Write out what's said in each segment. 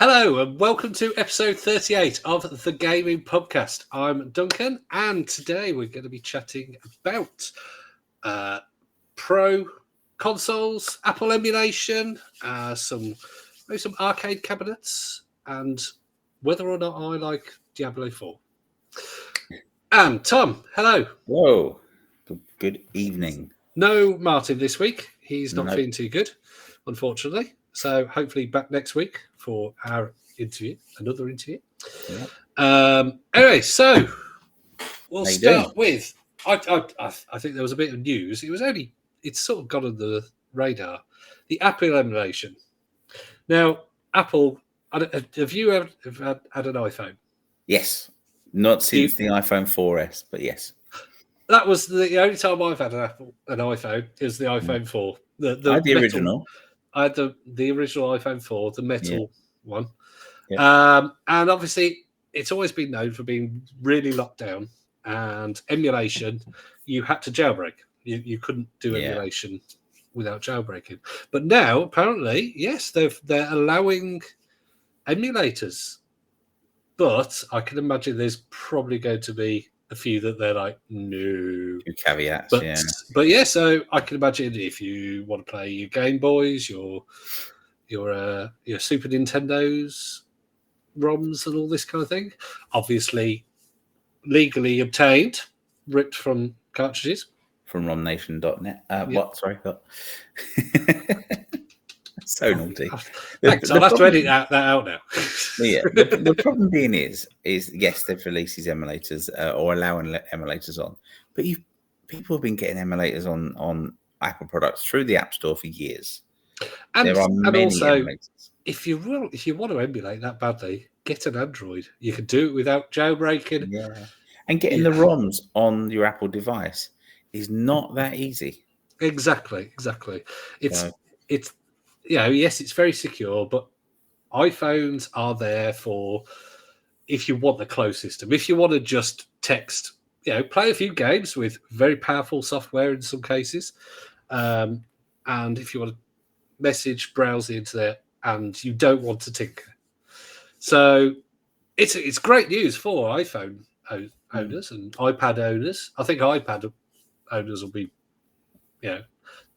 Hello and welcome to episode 38 of the Gaming Pubcast. I'm Duncan and today we're going to be chatting about pro consoles, Apple emulation, some arcade cabinets, and whether or not I like Diablo 4. And Tom, hello. Whoa, good evening. No Martin this week. He's not No. feeling too good, unfortunately. So hopefully back next week for our interview, another interview. Yeah. Anyway, so we'll How you start with. I think there was a bit of news. It's sort of got on the radar. The Apple emulation. Now, Apple. Have you ever had an iPhone? Yes, not since the iPhone 4S, but yes. That was the only time I've had an iPhone. Is the iPhone 4. I had the original. I had the original iPhone 4, the metal one. Yeah. And obviously, it's always been known for being really locked down. And emulation, you had to jailbreak. You couldn't do emulation without jailbreaking. But now, apparently, yes, they're allowing emulators. But I can imagine there's probably going to be a few that they're like, no. Few caveats, But yeah, so I can imagine if you want to play your Game Boys, your Super Nintendos, ROMs and all this kind of thing, obviously legally obtained, ripped from cartridges. From romnation.net. What? Sorry. So naughty. Thanks, I'll have to edit that out now. Yeah, the problem being is yes, they've released these emulators or allowing emulators on, but people have been getting emulators on Apple products through the App Store for years. And there are many also, emulators. If you want to emulate that badly, get an Android. You can do it without jailbreaking. Yeah, and getting the ROMs on your Apple device is not that easy. Exactly. It's yes, it's very secure, but iPhones are there for if you want the closed system. If you want to just text, play a few games with very powerful software in some cases, and if you want to message, browse the internet, and you don't want to tinker. So it's great news for iPhone owners and iPad owners. I think iPad owners will be,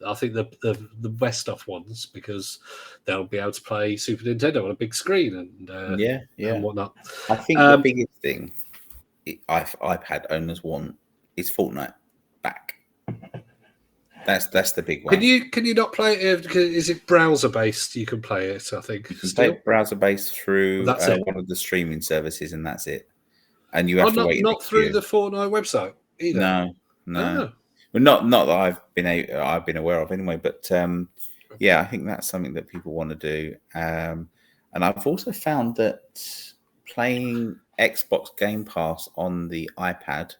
I think the best off ones because they'll be able to play Super Nintendo on a big screen and whatnot. I think the biggest thing iPad owners want is Fortnite back. That's the big one. Can you not play it? Is it browser based? You can play it. I think you can play it browser based through one of the streaming services, and that's it. And you have to wait. Not through the Fortnite website either. No. Oh. Well, not that I've been aware of anyway. But I think that's something that people want to do. And I've also found that playing Xbox Game Pass on the iPad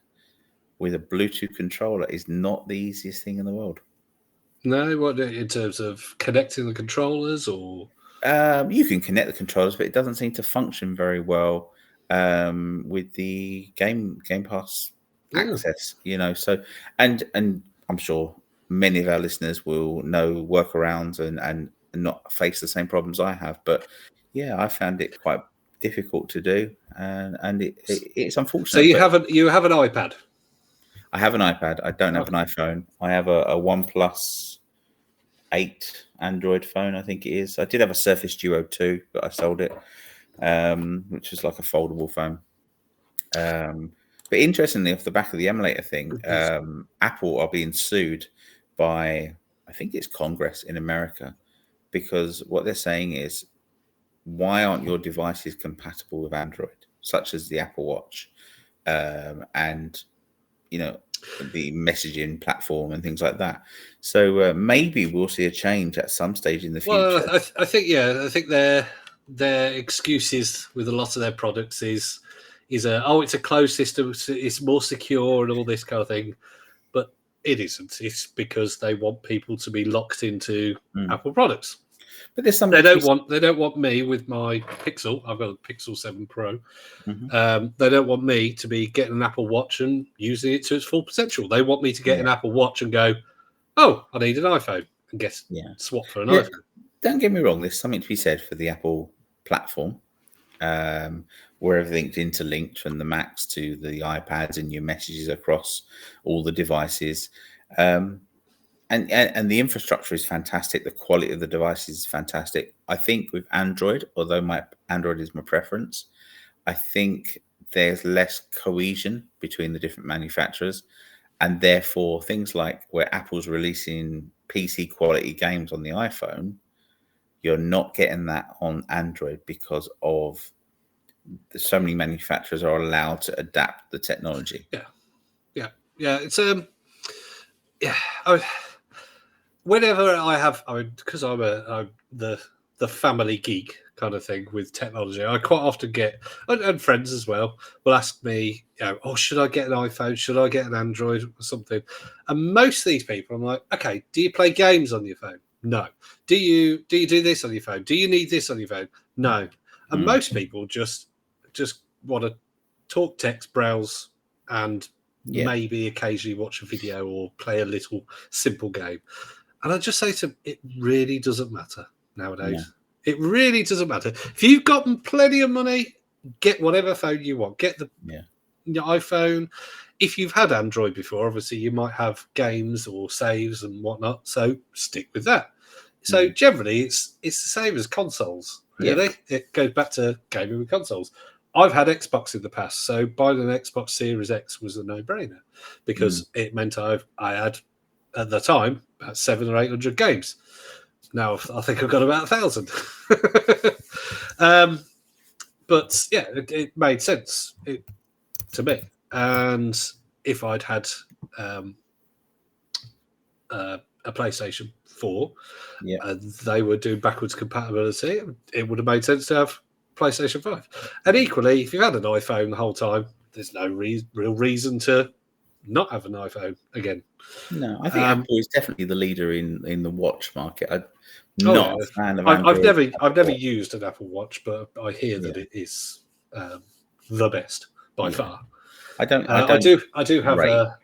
with a Bluetooth controller is not the easiest thing in the world. No, what in terms of connecting the controllers, or you can connect the controllers, but it doesn't seem to function very well with the Game Pass access. So and I'm sure many of our listeners will know workarounds and not face the same problems I have. But I found it quite difficult to do, and it's unfortunate. So you have an iPad. I have an iPad. I don't have an iPhone. I have a OnePlus 8 Android phone, I think it is. I did have a Surface Duo 2, but I sold it, which is like a foldable phone. But interestingly, off the back of the emulator thing, Apple are being sued by, I think it's Congress in America, because what they're saying is, why aren't your devices compatible with Android, such as the Apple Watch? And the messaging platform and things like that. So maybe we'll see a change at some stage in the future. Well, I think their excuses with a lot of their products is it's a closed system, it's more secure and all this kind of thing, but it isn't. It's because they want people to be locked into Apple products. But there's some they don't want me with my Pixel. I've got a Pixel 7 Pro. They don't want me to be getting an Apple Watch and using it to its full potential. They want me to get an Apple Watch and go, oh, I need an iPhone, and swap for an iPhone. Don't get me wrong. There's something to be said for the Apple platform, where everything's interlinked from the Macs to the iPads and your messages across all the devices. And the infrastructure is fantastic. The quality of the devices is fantastic. I think with Android, although my Android is my preference, I think there's less cohesion between the different manufacturers, and therefore things like where Apple's releasing PC quality games on the iPhone, you're not getting that on Android because of so many manufacturers are allowed to adapt the technology. Yeah. It's whenever because I'm the family geek kind of thing with technology, I quite often get, and friends as well, will ask me, oh, should I get an iPhone? Should I get an Android or something? And most of these people, I'm like, okay, do you play games on your phone? No. Do you do this on your phone? Do you need this on your phone? No. And most people just want to talk, text, browse, and maybe occasionally watch a video or play a little simple game. And I just say to them, it really doesn't matter nowadays. No. It really doesn't matter. If you've got plenty of money, get whatever phone you want. Get your iPhone. If you've had Android before, obviously you might have games or saves and whatnot. So stick with that. So generally, it's the same as consoles. Really, it goes back to gaming with consoles. I've had Xbox in the past, so buying an Xbox Series X was a no-brainer because it meant I had at the time about 700 or 800 games. Now I think I've got about 1,000. But yeah, it made sense to me. And if I'd had a PlayStation 4, they were doing backwards compatibility, it would have made sense to have PlayStation 5. And equally, if you've had an iPhone the whole time, there's no real reason to not have an iPhone again. No, I think Apple is definitely the leader in the watch market. I'm not a fan of Android. I've never used an Apple Watch, but I hear that it is the best by far. I do have a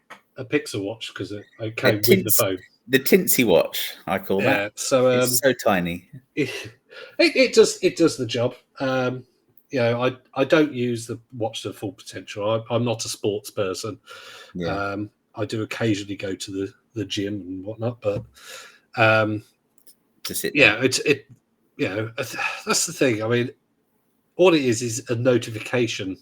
Pixel watch because it came with the phone. The Tinsy watch, I call that. So it's so tiny. It does the job. I don't use the watch to full potential. I'm not a sports person. I do occasionally go to the gym and whatnot, but to sit down. That's the thing. I mean, all it is a notification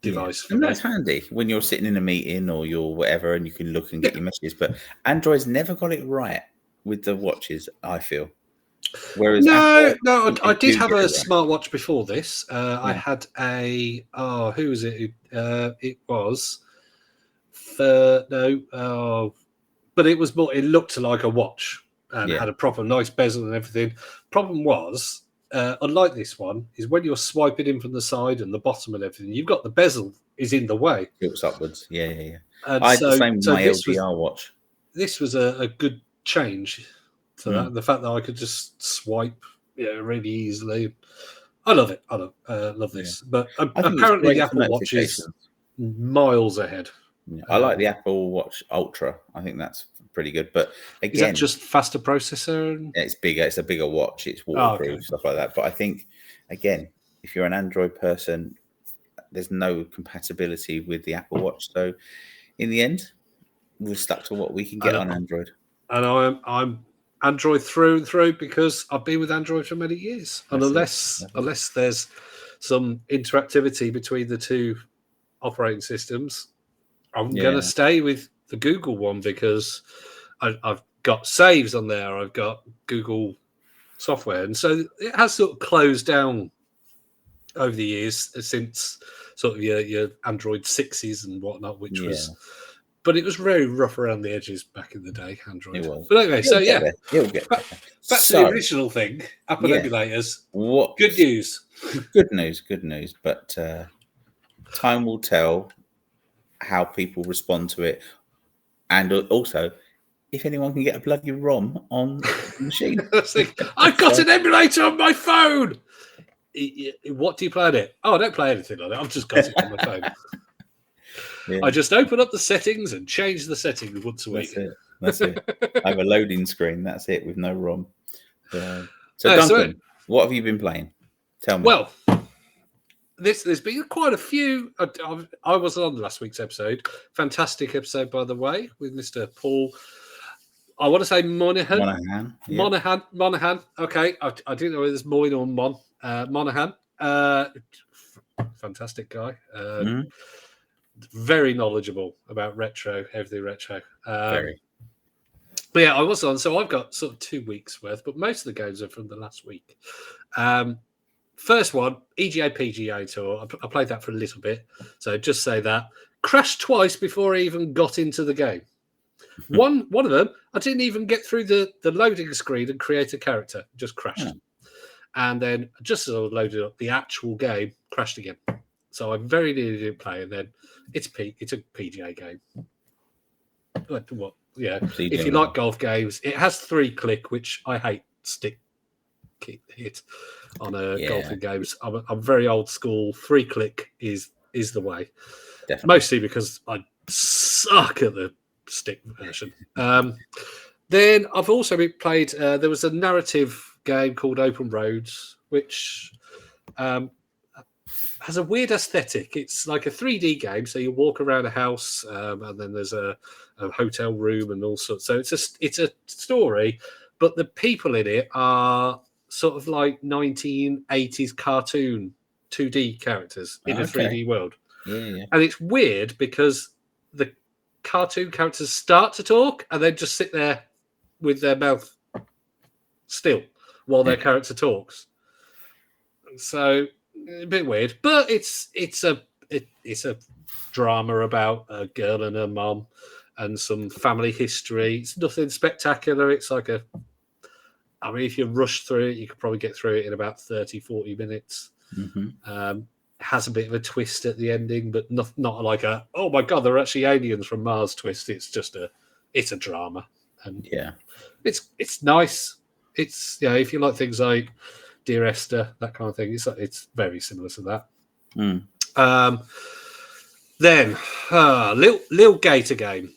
device. And that's handy when you're sitting in a meeting or you're whatever, and you can look and get your messages. But Android's never got it right with the watches, I feel. Whereas I did have a smartwatch before this. I had who was it? It was but it was more. It looked like a watch and had a proper nice bezel and everything. Problem was, unlike this one, is when you're swiping in from the side and the bottom and everything, you've got the bezel is in the way. Tilts upwards. Yeah. And I had the same with my LDR watch. This was a good change. So that, the fact that I could just swipe, really easily. I love it. I love this. But apparently the Apple Watch is miles ahead. Yeah, I like the Apple Watch Ultra. I think that's pretty good. But again, is that just faster processor? It's bigger. It's a bigger watch. It's waterproof, stuff like that. But I think, again, if you're an Android person, there's no compatibility with the Apple Watch. So in the end, we're stuck to what we can get on Android. And I'm Android through and through because I've been with Android for many years. And unless there's some interactivity between the two operating systems, I'm going to stay with the Google one because I've got saves on there. I've got Google software. And so it has sort of closed down over the years since sort of your Android 6s and whatnot, which was... But it was very rough around the edges back in the day, Android. It was. But anyway, It'll get back to the original thing, Apple emulators. Good news. Good news. But time will tell how people respond to it. And also, if anyone can get a bloody ROM on the machine. I've got an emulator on my phone. What do you play on it? Oh, I don't play anything on it. I've just got it on my phone. I just open up the settings and change the settings once a week. That's it. I have a loading screen. That's it, with no ROM. So Duncan, what have you been playing? Tell me. Well, there's been quite a few. I wasn't on last week's episode. Fantastic episode, by the way, with Mr. Paul. I want to say Monaghan. Monaghan. Okay, I didn't know whether it's Moyne or Mon. Monaghan. Fantastic guy. Very knowledgeable about retro, everything retro. Very. But yeah, I was on. So I've got sort of 2 weeks worth, but most of the games are from the last week. First one, EGA PGA Tour. I played that for a little bit. So just say that. Crashed twice before I even got into the game. One of them, I didn't even get through the loading screen and create a character. Just crashed. And then just as I was loading up the actual game, crashed again. So I very nearly didn't play. And then it's a PGA game. What? Yeah. If you like golf games, it has 3-click, which I hate stick hit on golfing games. I'm very old school. 3-click is the way. Definitely. Mostly because I suck at the stick version. Then I've also played. There was a narrative game called Open Roads, which has a weird aesthetic. It's like a 3D game, so you walk around a house, and then there's a hotel room and all sorts. So it's a story, but the people in it are sort of like 1980s cartoon 2D characters in a 3D world. Yeah. And it's weird because the cartoon characters start to talk and then just sit there with their mouth still while their character talks. So a bit weird, but it's a drama about a girl and her mom and some family history. It's nothing spectacular. It's like if you rush through it, you could probably get through it in about 30-40 minutes. Has a bit of a twist at the ending, but not like a oh my god, they're actually aliens from Mars twist. It's just it's a drama, and it's nice. It's if you like things like Dear Esther, that kind of thing, it's very similar to that. Then Lil Gator game.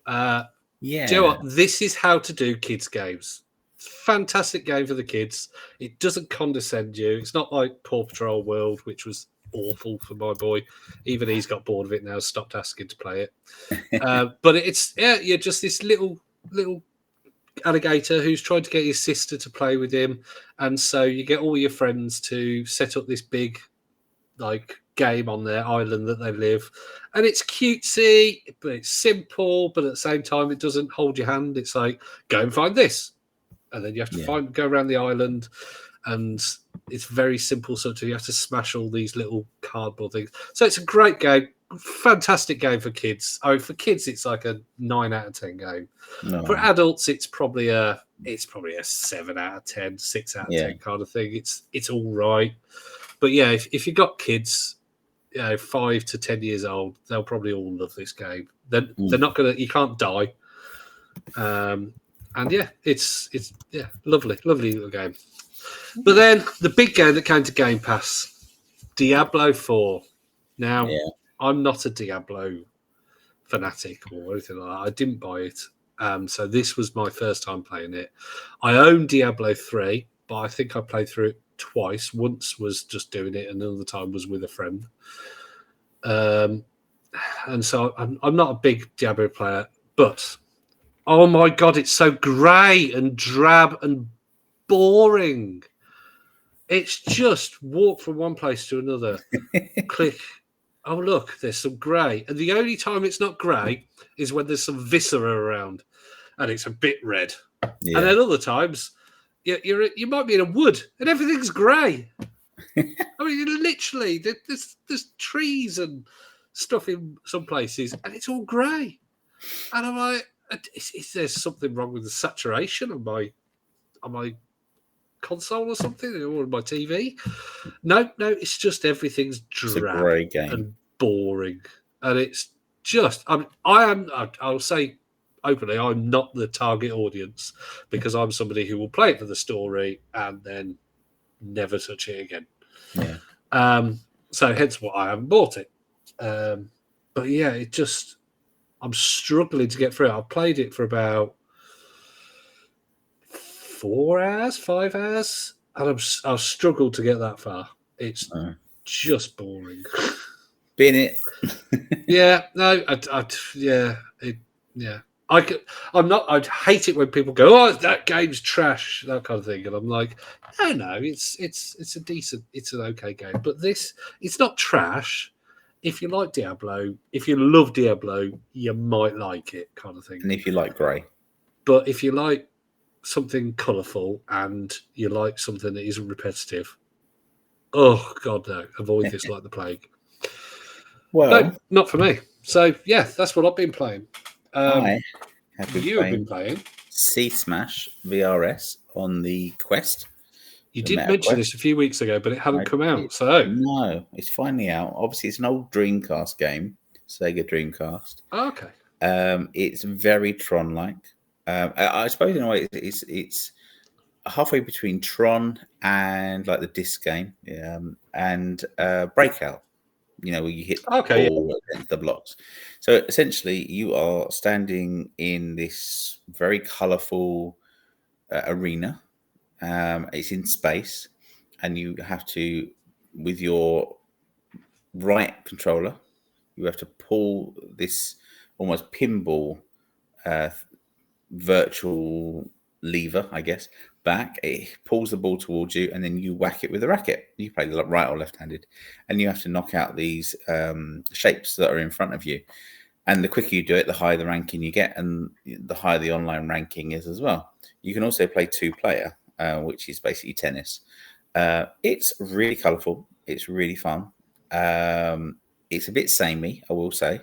Do you know what? This is how to do kids games. Fantastic game for the kids. It doesn't condescend you. It's not like Paw Patrol World, which was awful for my boy. Even he's got bored of it now, stopped asking to play it. But it's you're just this little alligator who's trying to get his sister to play with him, and so you get all your friends to set up this big game on their island that they live, and it's cutesy, but it's simple, but at the same time it doesn't hold your hand. It's like, go and find this, and then you have to go around the island, and it's very simple. So you have to smash all these little cardboard things. So it's a great game, fantastic game for kids. For kids, it's like a 9 out of 10 game. No. For adults, it's probably a 7 out of 10, 6 out of 10 kind of thing. It's all right, but if you've got kids, 5 to 10 years old, they'll probably all love this game. They're not gonna. You can't die. And it's lovely little game. But then the big game that came to Game Pass, Diablo 4. Now, I'm not a Diablo fanatic or anything like that. I didn't buy it. So this was my first time playing it. I own Diablo 3, but I think I played through it twice. Once was just doing it, and another time was with a friend. And so I'm not a big Diablo player, but oh my god, it's so grey and drab and boring. It's just walk from one place to another, click. Oh look, there's some grey, and the only time it's not grey is when there's some viscera around, and it's a bit red. Yeah. And then other times, you might be in a wood and everything's grey. I mean, literally, there's trees and stuff in some places, and it's all grey. And I'm like, is there something wrong with the saturation of my console or something, or my TV? No, it's just everything's drab and boring, and it's just. I'll say openly, I'm not the target audience because I'm somebody who will play it for the story and then never touch it again. Yeah. So hence why I haven't bought it. But it just. I'm struggling to get through it. I've played it for about 4 hours, 5 hours, and I've struggled to get that far. It's just boring. Been it. Yeah, no, yeah, yeah. I'm not. I hate it when people go, "Oh, that game's trash," that kind of thing, and I'm like, no, it's an okay game, but it's not trash. If you like Diablo, if you love Diablo, you might like it, kind of thing. And if you like grey, but if you like something colourful and you like something that isn't repetitive, oh god, no, avoid this like the plague. Well, no, not for me. So yeah, that's what I've been playing. I have been playing Sea Smash VRS on the Quest. You the did Meta mention Quest. this a few weeks ago, but it hadn't I come did. out. So No, it's finally out. Obviously, it's an old Dreamcast game, Sega Dreamcast. okay. It's very Tron-like. I suppose in a way it's halfway between Tron and like the disc game, and Breakout. Where you hit the ball against the blocks. So essentially, you are standing in this very colourful arena. It's in space, and you have to, with your right controller, you have to pull this almost pinball virtual lever, I guess, back. It pulls the ball towards you, and then you whack it with a racket. You play right or left-handed, and you have to knock out these shapes that are in front of you. And the quicker you do it, the higher the ranking you get, and the higher the online ranking is as well. You can also play 2-player, which is basically tennis. It's really colourful. It's really fun. It's a bit samey, I will say.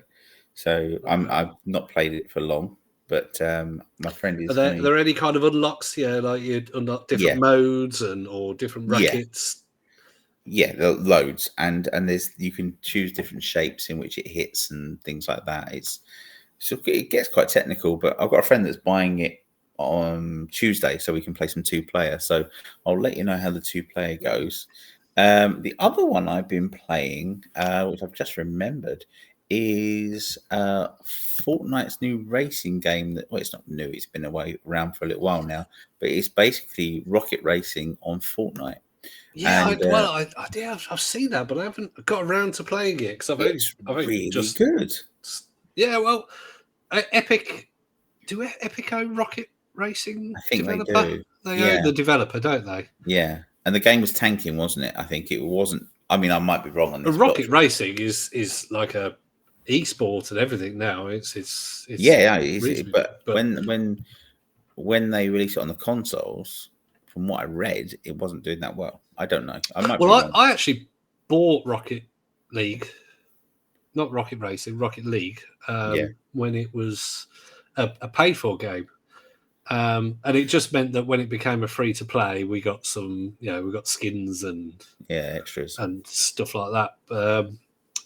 So I've not played it for long, but my friend is. Are there any kind of unlocks? Yeah, like you'd unlock different modes or different rackets. Yeah, loads, and there's you can choose different shapes in which it hits and things like that. It gets quite technical, but I've got a friend that's buying it on Tuesday, so we can play some 2-player. So I'll let you know how the 2-player goes. The other one I've been playing, which I've just remembered, is Fortnite's new racing game. It's not new; it's been around for a little while now. But it's basically rocket racing on Fortnite. Yeah, I've seen that, but I haven't got around to playing it because I've really just good. Yeah, well, Epic. Do Epic own Rocket Racing? I think developer? they do. They own the developer, don't they? Yeah, and the game was tanking, wasn't it? I think it wasn't. I mean, I might be wrong on this. Rocket Racing is like a e-sport and everything now. It's but when they released it on the consoles, from what I read, it wasn't doing that well. I don't know. I might be wrong. I actually bought Rocket League, not Rocket Racing, Rocket League, when it was a paid-for game. And it just meant that when it became a free to play, we got some, we got skins and extras and stuff like that.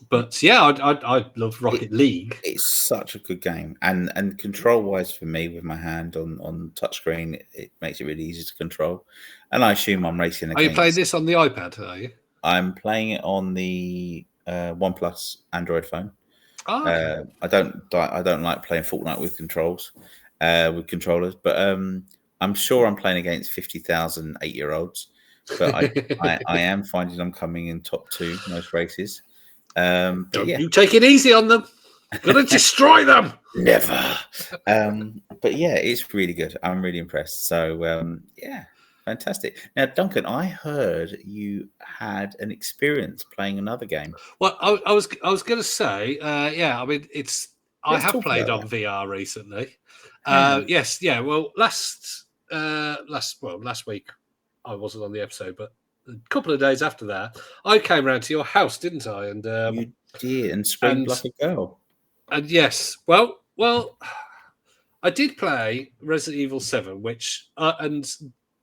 But yeah, I love Rocket League. It's such a good game, and control wise for me with my hand on touchscreen, it makes it really easy to control. And I assume I'm racing against. Are you playing this on the iPad? Are you? I'm playing it on the OnePlus Android phone. Oh, okay. I don't like playing Fortnite with controllers, but I'm sure I'm playing against 50,000 8-year-olds. But I am finding I'm coming in top 2 most races. Don't you take it easy on them. Gonna destroy them. Never. But yeah, it's really good. I'm really impressed. So yeah, fantastic. Now, Duncan, I heard you had an experience playing another game. Well, I was going to say, I mean, I have played on VR recently. Yes, yeah. Well, last week I wasn't on the episode, but a couple of days after that, I came round to your house, didn't I? And you did, and screamed like a girl. And yes, well, I did play Resident Evil 7, which and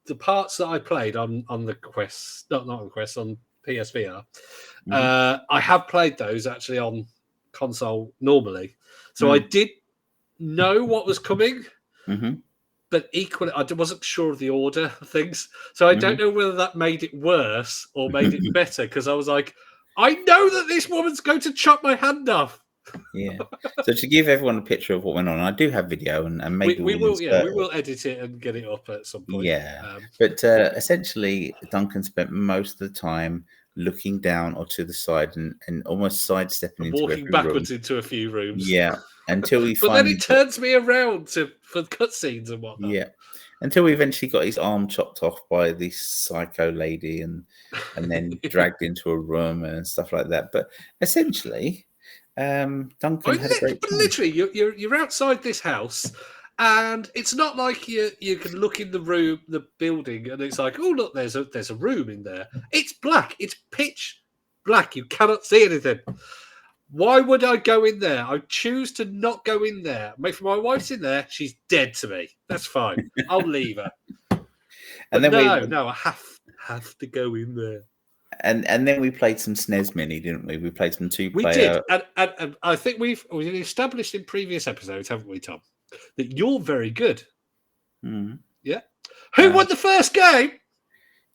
the parts that I played on the Quest, not on Quest, on PSVR, I have played those actually on console normally, so I did know what was coming. But equally, I wasn't sure of the order of things. So I don't know whether that made it worse or made it better, because I was like, I know that this woman's going to chop my hand off. Yeah. So to give everyone a picture of what went on, I do have video, and maybe we we'll will. Yeah, insert we it. will edit it and get it up at some point. Yeah, but essentially, Duncan spent most of the time looking down or to the side and almost sidestepping into walking every backwards room. into a few rooms. Yeah, until he but then finally it turns me around for cutscenes and whatnot. Yeah, until we eventually got his arm chopped off by this psycho lady and then dragged into a room and stuff like that. But essentially, Duncan had a great time. Literally, you're outside this house, and it's not like you can look in the building, and it's like, oh look, there's a room in there. It's black. It's pitch black. You cannot see anything. Why would I go in there? I choose to not go in there. If my wife's in there, she's dead to me. That's fine. I'll leave her. And But then I have to go in there. And then we played some SNES Mini, didn't we? We played some two-player. We did, and I think we've established in previous episodes, haven't we, Tom, that you're very good. Mm-hmm. Yeah. Who won the first game?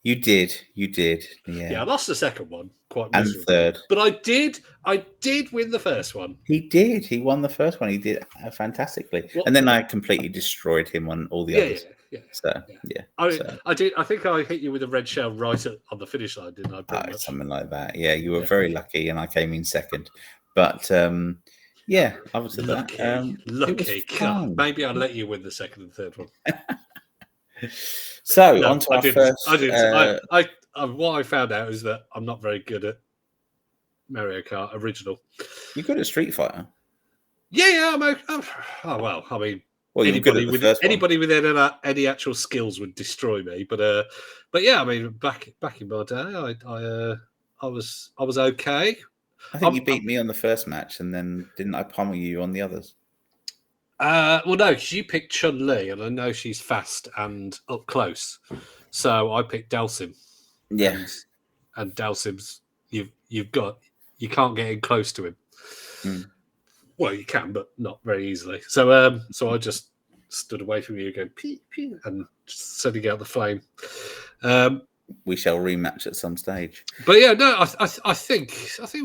You did. Yeah. I lost the second one quite miserably. And third. But I did win the first one. He did. He won the first one. He did fantastically. And then I completely destroyed him on all the others. Yeah. So, yeah. I did. I think I hit you with a red shell right on the finish line, didn't I? Something like that. Yeah, you were very lucky, and I came in second. But yeah, I was lucky. Lucky. God, maybe I'll let you win the second and third one. So on to our first. I didn't. What I found out is that I'm not very good at Mario Kart original. You're good at Street Fighter. Yeah. Oh well. I mean, well, anybody with any actual skills would destroy me. But yeah. I mean, back in my day, I was okay. I think you beat me on the first match, and then didn't I pummel you on the others? Well, no, you picked Chun-Li, and I know she's fast and up close. So I picked Dalsim. Yeah. And Dalsim's you can't get in close to him. Mm. Well, you can, but not very easily. So I just stood away from you again, and just sending out the flame. We shall rematch at some stage. But yeah, no, I think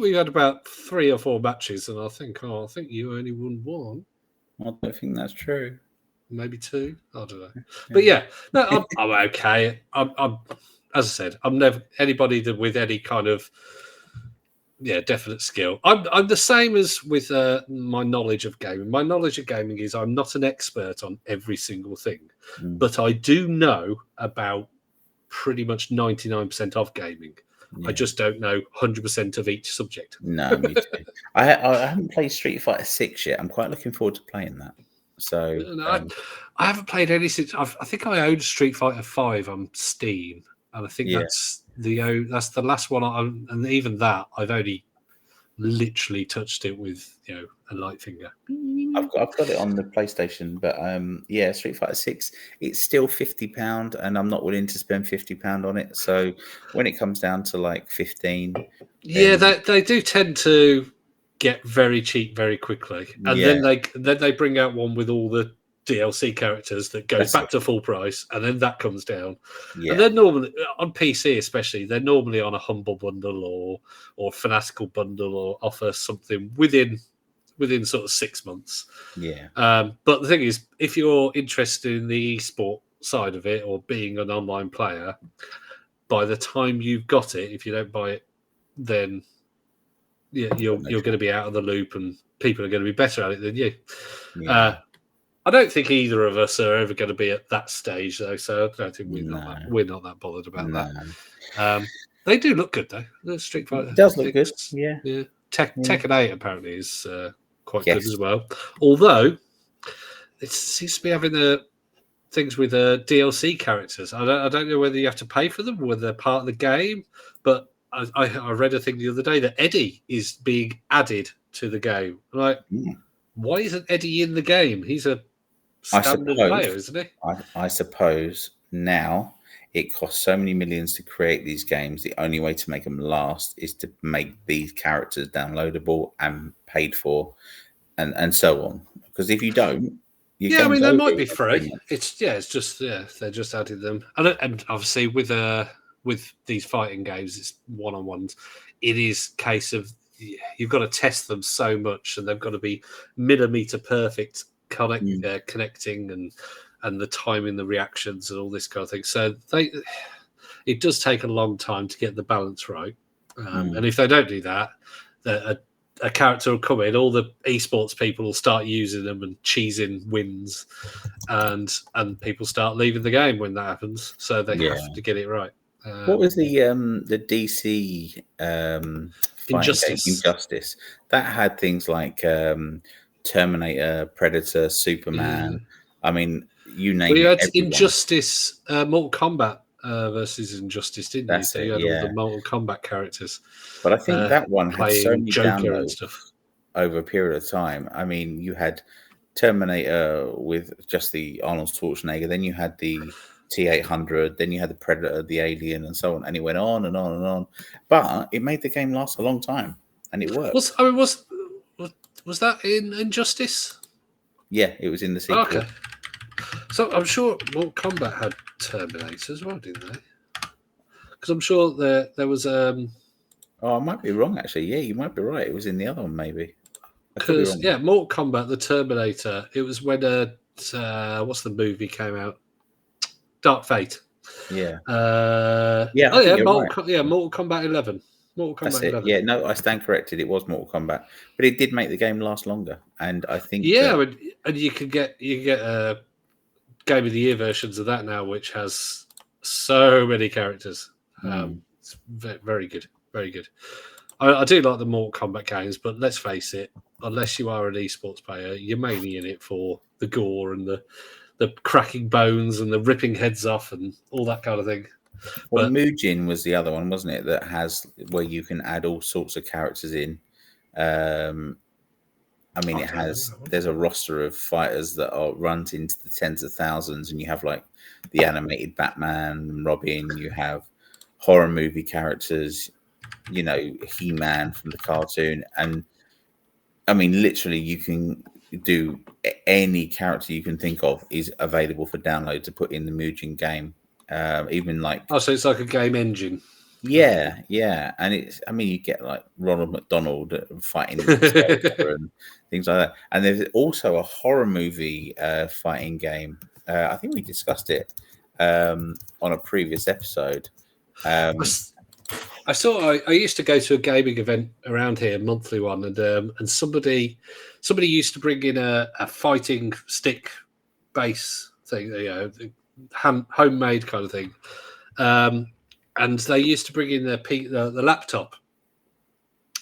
we had about 3 or 4 matches, and I think you only won 1. I don't think that's true. Maybe 2. I don't know. Yeah. But yeah, no, I'm okay. I'm as I said, I'm never anybody with any kind of definite skill. I'm the same as with my knowledge of gaming. My knowledge of gaming is I'm not an expert on every single thing, but I do know about pretty much 99% of gaming. Yeah. I just don't know 100% of each subject. No, me too. I haven't played Street Fighter 6 yet. I'm quite looking forward to playing that. So I haven't played any since. I think I own Street Fighter 5 on Steam, and I think that's the last one. And even that, I've only literally touched it with a light finger. I've got it on the PlayStation, but Street Fighter 6, it's still £50, and I'm not willing to spend £50 on it. So when it comes down to like 15, they do tend to get very cheap very quickly, and then they bring out one with all the DLC characters that goes back to full price, and then that comes down. Yeah. And they're normally on PC, especially they're normally on a humble bundle or fanatical bundle, or offer something within sort of 6 months. Yeah. But the thing is, if you're interested in the esport side of it or being an online player, by the time you've got it, if you don't buy it, then you're going to be out of the loop, and people are going to be better at it than you. Yeah. I don't think either of us are ever going to be at that stage, though. So I don't think we're not that bothered about that. They do look good, though. The Street Fighter does look good. Yeah. Tekken 8 apparently is quite good as well. Although it seems to be having the things with DLC characters. I don't know whether you have to pay for them or whether they're part of the game. But I read a thing the other day that Eddie is being added to the game. Like, why isn't Eddie in the game? He's a standard player, isn't he? I suppose now it costs so many millions to create these games. The only way to make them last is to make these characters downloadable and paid for, and so on. Because if you don't, they might be free. It's just they're just adding them, and obviously with these fighting games, it's one-on-ones. It is a case of you've got to test them so much, and they've got to be millimeter perfect connecting and the timing, the reactions, and all this kind of thing. So it does take a long time to get the balance right. And if they don't do that, a character will come in, all the esports people will start using them and cheesing wins, and people start leaving the game when that happens. So they have to get it right. What was the DC fighting Injustice. game? Injustice. That had things like Terminator, Predator, Superman. I mean, you name it. You had everyone. Injustice, Mortal Kombat versus Injustice, didn't you? So you had all the Mortal Kombat characters. But I think that one had so many Joker downloads and stuff over a period of time. I mean, you had Terminator with just the Arnold Schwarzenegger, then you had the T-800, then you had the Predator, the Alien, and so on, and it went on and on and on. But it made the game last a long time, and it worked. Was that in Injustice? Yeah, it was in the sequel. Okay. So I'm sure Mortal Kombat had Terminator as well, didn't they? Because I'm sure there was. Oh, I might be wrong actually. Yeah, you might be right. It was in the other one, maybe. Because Mortal Kombat, the Terminator. It was when what's the movie came out? Dark Fate. Yeah. Mortal Kombat 11. Mortal Kombat 11. Yeah, no, I stand corrected. It was Mortal Kombat, but it did make the game last longer, and I think and you can get Game of the Year versions of that now, which has so many characters. It's very good, very good. I do like the Mortal Kombat games, but let's face it, unless you are an esports player, you're mainly in it for the gore and the cracking bones and the ripping heads off and all that kind of thing. Well, Mugen was the other one, wasn't it? That has where you can add all sorts of characters in. I mean, there's a roster of fighters that runs into the tens of thousands, and you have like the animated Batman and Robin, you have horror movie characters, you know, He-Man from the cartoon. And I mean, literally you can do any character you can think of is available for download to put in the Mugen game. Even like... Oh, so it's like a game engine. Yeah. And you get like Ronald McDonald fighting and things like that. And there's also a horror movie fighting game. I think we discussed it on a previous episode. I used to go to a gaming event around here, a monthly one, and somebody used to bring in a fighting stick base thing, you know, homemade kind of thing. And they used to bring in the laptop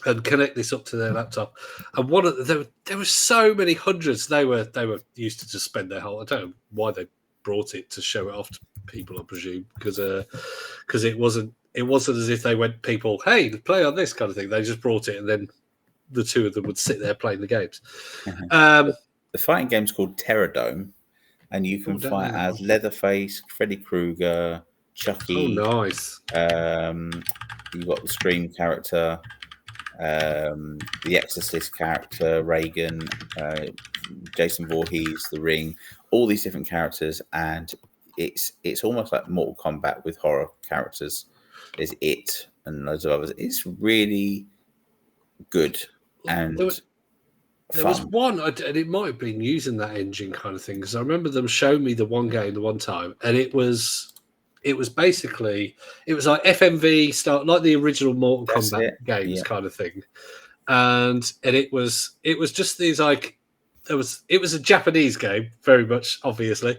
and connect this up to their laptop. And there were so many hundreds. They were used to just spend their whole. I don't know why they brought it to show it off to people. I presume because it wasn't as if they went people, hey, play on this kind of thing. They just brought it, and then the two of them would sit there playing the games. The fighting game's called Terradome, and you can fight as Leatherface, Freddy Krueger, Chucky. Oh, nice. You've got the Scream character, the Exorcist character, Reagan, Jason Voorhees, The Ring, all these different characters, and it's almost like Mortal Kombat with horror characters. There's It and loads of others. It's really good and there was one, and it might have been using that engine kind of thing, because I remember them showing me the one game the one time, and it was basically like FMV style, like the original Mortal Kombat games kind of thing, and it was just these like it was a Japanese game, very much obviously,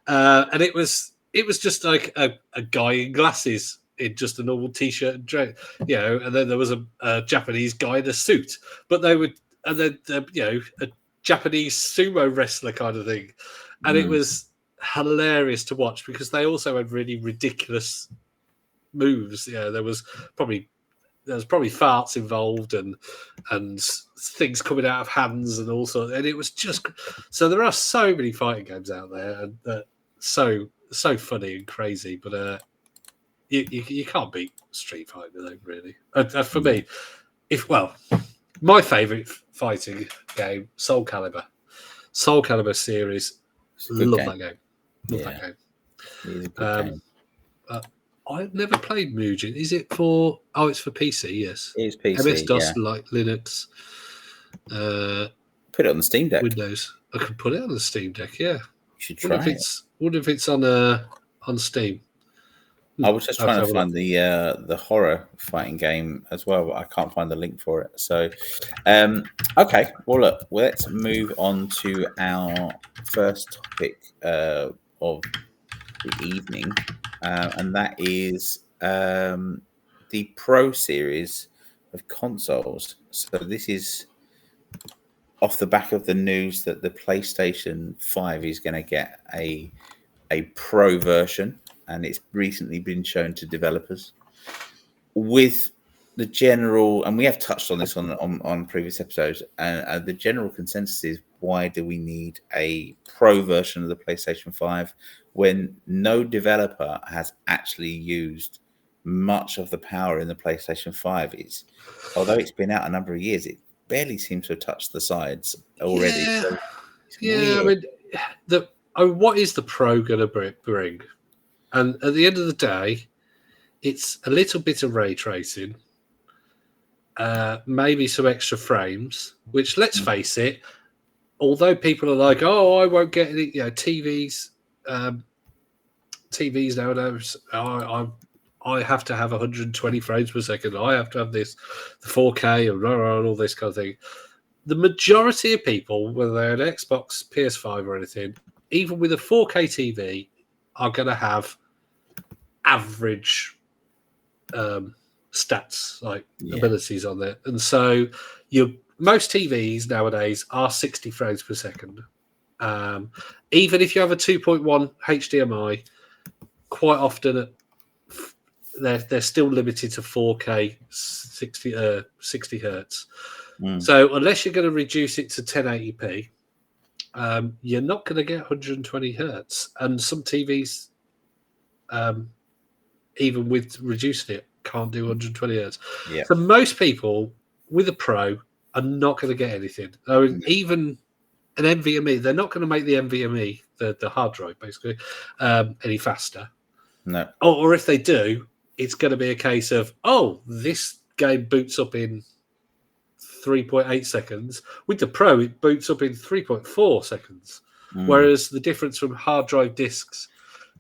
and it was just like a guy in glasses in just a normal t-shirt and dress, you know, and then there was a Japanese guy in a suit, but they would, and then you know, a Japanese sumo wrestler kind of thing, and it was hilarious to watch because they also had really ridiculous moves. Yeah, there was probably farts involved and things coming out of hands and all sorts. And it was just so there are so many fighting games out there and so funny and crazy. But you can't beat Street Fighter though, really. For me, my favourite fighting game, Soul Calibur series. Love that game. Love that game. It is a good game. I've never played Mugen. Is it for? Oh, it's for PC. Yes, It's PC. MS DOS, Yeah, like Linux, put it on the Steam Deck. Windows. I can put it on the Steam Deck. Yeah, You should try it. Wonder if it's on Steam. I was just trying to find look. the horror fighting game as well, but I can't find the link for it. So, okay. Well, look, let's move on to our first topic of the evening, and that is the Pro series of consoles. So this is off the back of the news that the PlayStation 5 is going to get a Pro version, and it's recently been shown to developers. With the general, and we have touched on this on previous episodes, and the general consensus is, why do we need a Pro version of the PlayStation 5 when no developer has actually used much of the power in the PlayStation 5? Although it's been out a number of years, it barely seems to have touched the sides already. Yeah, So yeah. weird. I mean, what is the Pro going to bring? And at the end of the day, it's a little bit of ray tracing, maybe some extra frames. Which, let's face it, although people are like, "Oh, I won't get any," TVs nowadays. I have to have 120 frames per second. I have to have the 4K and all this kind of thing. The majority of people, whether they're an Xbox, PS5, or anything, even with a 4K TV, are going to have average stats, like abilities on there. And so most TVs nowadays are 60 frames per second. Even if you have a 2.1 HDMI, quite often they're still limited to 4K 60 hertz. So unless you're going to reduce it to 1080p, you're not going to get 120 hertz. And some TVs, even with reducing it, can't do 120 hertz. Yeah. So most people with a Pro are not going to get anything. I mean, even an NVMe, they're not going to make the NVMe, the hard drive, basically, any faster. No. Or if they do, it's going to be a case of, this game boots up in 3.8 seconds. With the Pro, it boots up in 3.4 seconds. Whereas the difference from hard drive discs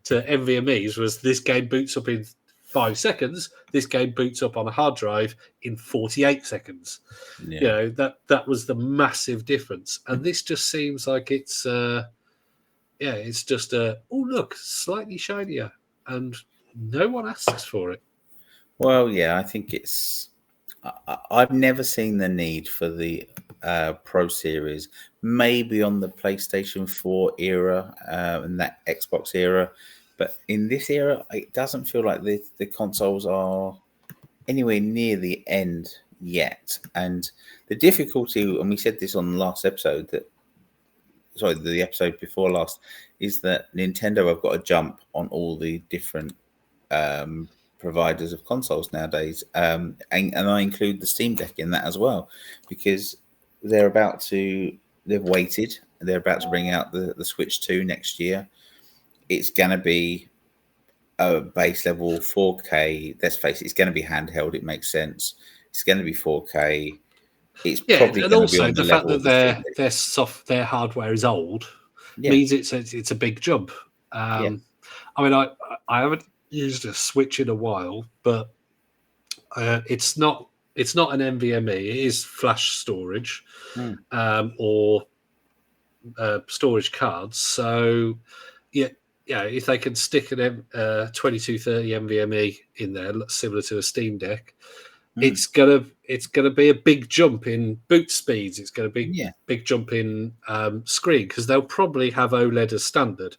to NVMe's was this game boots up in 5 seconds. This game boots up on a hard drive in 48 seconds. Yeah. That was the massive difference. And this just seems like it's just look, slightly shinier, and no one asks for it. Well, yeah, I think I've never seen the need for the Pro series. Maybe on the PlayStation 4 era and that Xbox era, but in this era, it doesn't feel like the consoles are anywhere near the end yet. And the difficulty, and we said this on the last episode, the episode before last, is that Nintendo have got a jump on all the different providers of consoles nowadays, and I include the Steam Deck in that as well, because they've waited. They're about to bring out the Switch 2 next year. It's going to be a base level 4K. Let's face it, it's going to be handheld. It makes sense. It's going to be 4K. It's probably and going to be also on the fact that their hardware is old means it's a big jump. I mean, I haven't used a Switch in a while, but it's not an NVMe. It is flash storage or storage cards. So if they can stick an 2230 NVMe in there, similar to a Steam Deck, it's gonna be a big jump in boot speeds. It's gonna be big jump in screen, because they'll probably have OLED as standard.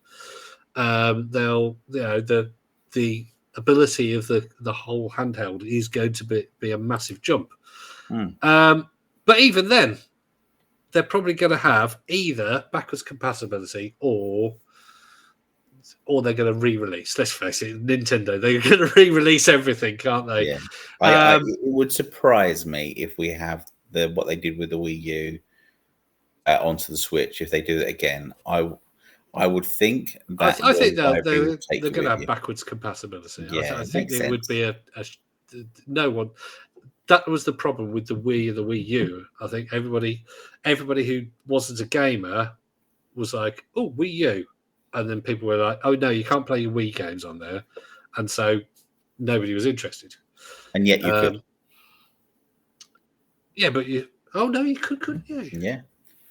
The ability of the whole handheld is going to be a massive jump. But even then, they're probably going to have either backwards compatibility or they're going to re-release. Let's face it, Nintendo, they're going to re-release everything, can't they? Yeah. It would surprise me if we have what they did with the Wii U onto the Switch. If they do it again, I I would think that I think library will take they're you going to with have you. backwards compatibility. Yeah, I it think makes it would sense. be no one. That was the problem with the Wii and the Wii U. I think everybody who wasn't a gamer was like, "Oh, Wii U," and then people were like, "Oh no, you can't play your Wii games on there," and so nobody was interested. And yet you could. Yeah, but you. Oh no, you couldn't you? Yeah.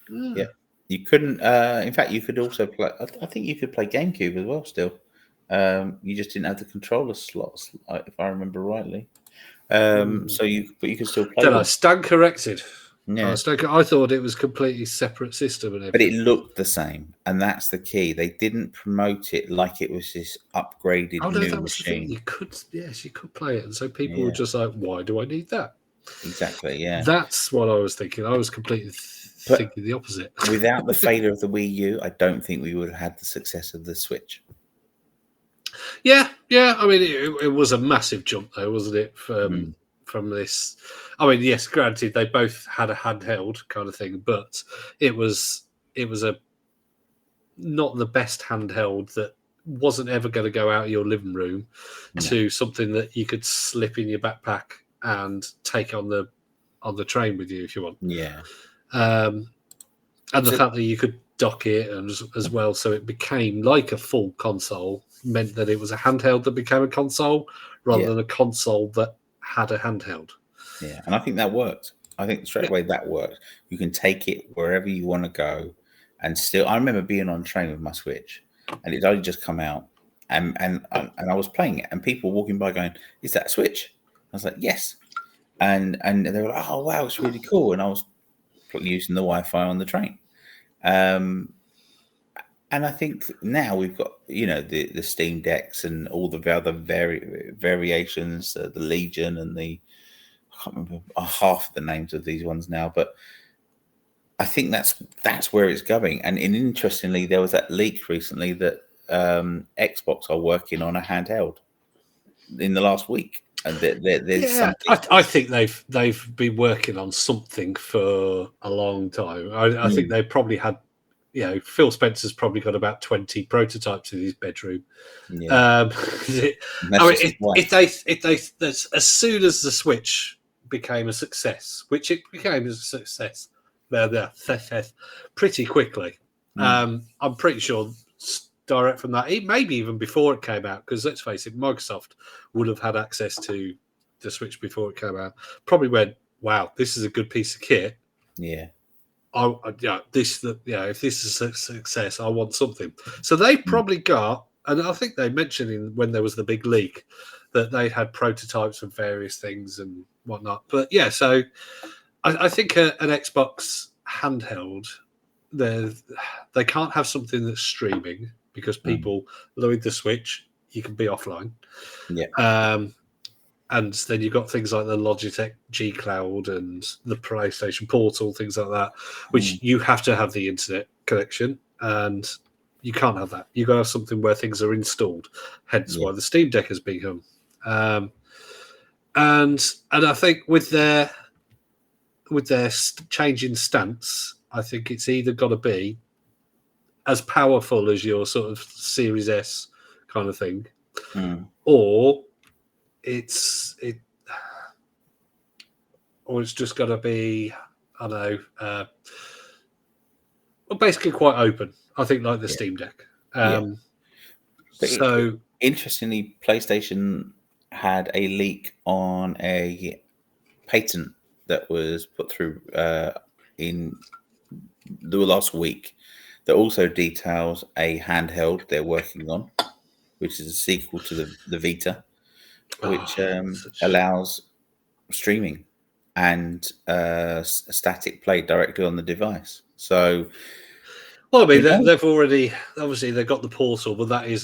Yeah. You couldn't. In fact, you could also play. I think you could play GameCube as well. Still, you just didn't have the controller slots, if I remember rightly. So but you could still play Then I them. stand corrected. Yeah. I thought it was completely separate system and But it everything. looked the same, and that's the key. They didn't promote it like it was this upgraded Oh no, new that was the thing. machine. You could, yes, you could play it, and so people were Yeah, just like, "Why do I need that?" exactly. Yeah, That's what I was thinking. I was completely but thinking the opposite. without the failure of the Wii U, I don't think we would have had the success of the Switch. Yeah. I mean, it was a massive jump, though, wasn't it? From this, I mean, yes, granted, they both had a handheld kind of thing, but it was a not the best handheld that wasn't ever going to go out of your living room to something that you could slip in your backpack and take on the train with you if you want. Yeah. And the fact that you could dock it and as well, so it became like a full console, meant that it was a handheld that became a console rather than a console that had a handheld. Yeah, and I think that worked. I think straight away that worked. You can take it wherever you want to go, and still. I remember being on a train with my Switch, and it only just come out, and I was playing it, and people walking by going, "Is that a Switch?" I was like, "Yes," and they were like, "Oh wow, it's really cool," and I was using the Wi-Fi on the train. And I think now we've got the Steam Decks and all the other variations, the Legion and the I can't remember half the names of these ones now, but I think that's where it's going. And interestingly, there was that leak recently that Xbox are working on a handheld in the last week, and there's something. I think they've been working on something for a long time. I think they probably had, Phil Spencer's probably got about 20 prototypes in his bedroom. Yeah, if they as soon as the Switch became a success, which it became a success, pretty quickly. I'm pretty sure direct from that, maybe even before it came out, because let's face it, Microsoft would have had access to the Switch before it came out. Probably went, wow, this is a good piece of kit. Yeah. If this is a success, I want something. So they probably got, and I think they mentioned when there was the big leak that they had prototypes of various things and whatnot. But yeah, so I think an Xbox handheld, they can't have something that's streaming because people with the Switch, you can be offline. Yeah. And then you've got things like the Logitech G Cloud and the PlayStation Portal, things like that, which you have to have the internet connection, and you can't have that. You've got to have something where things are installed. Hence why the Steam Deck has become. And I think with their changing stance, I think it's either got to be as powerful as your sort of Series S kind of thing, or it's just got to be, I don't know, basically quite open. I think like the Steam Deck. So interestingly, PlayStation had a leak on a patent that was put through in the last week that also details a handheld they're working on, which is a sequel to the Vita, which allows streaming and static play directly on the device. So, well, I mean, they've already obviously they've got the portal, but that is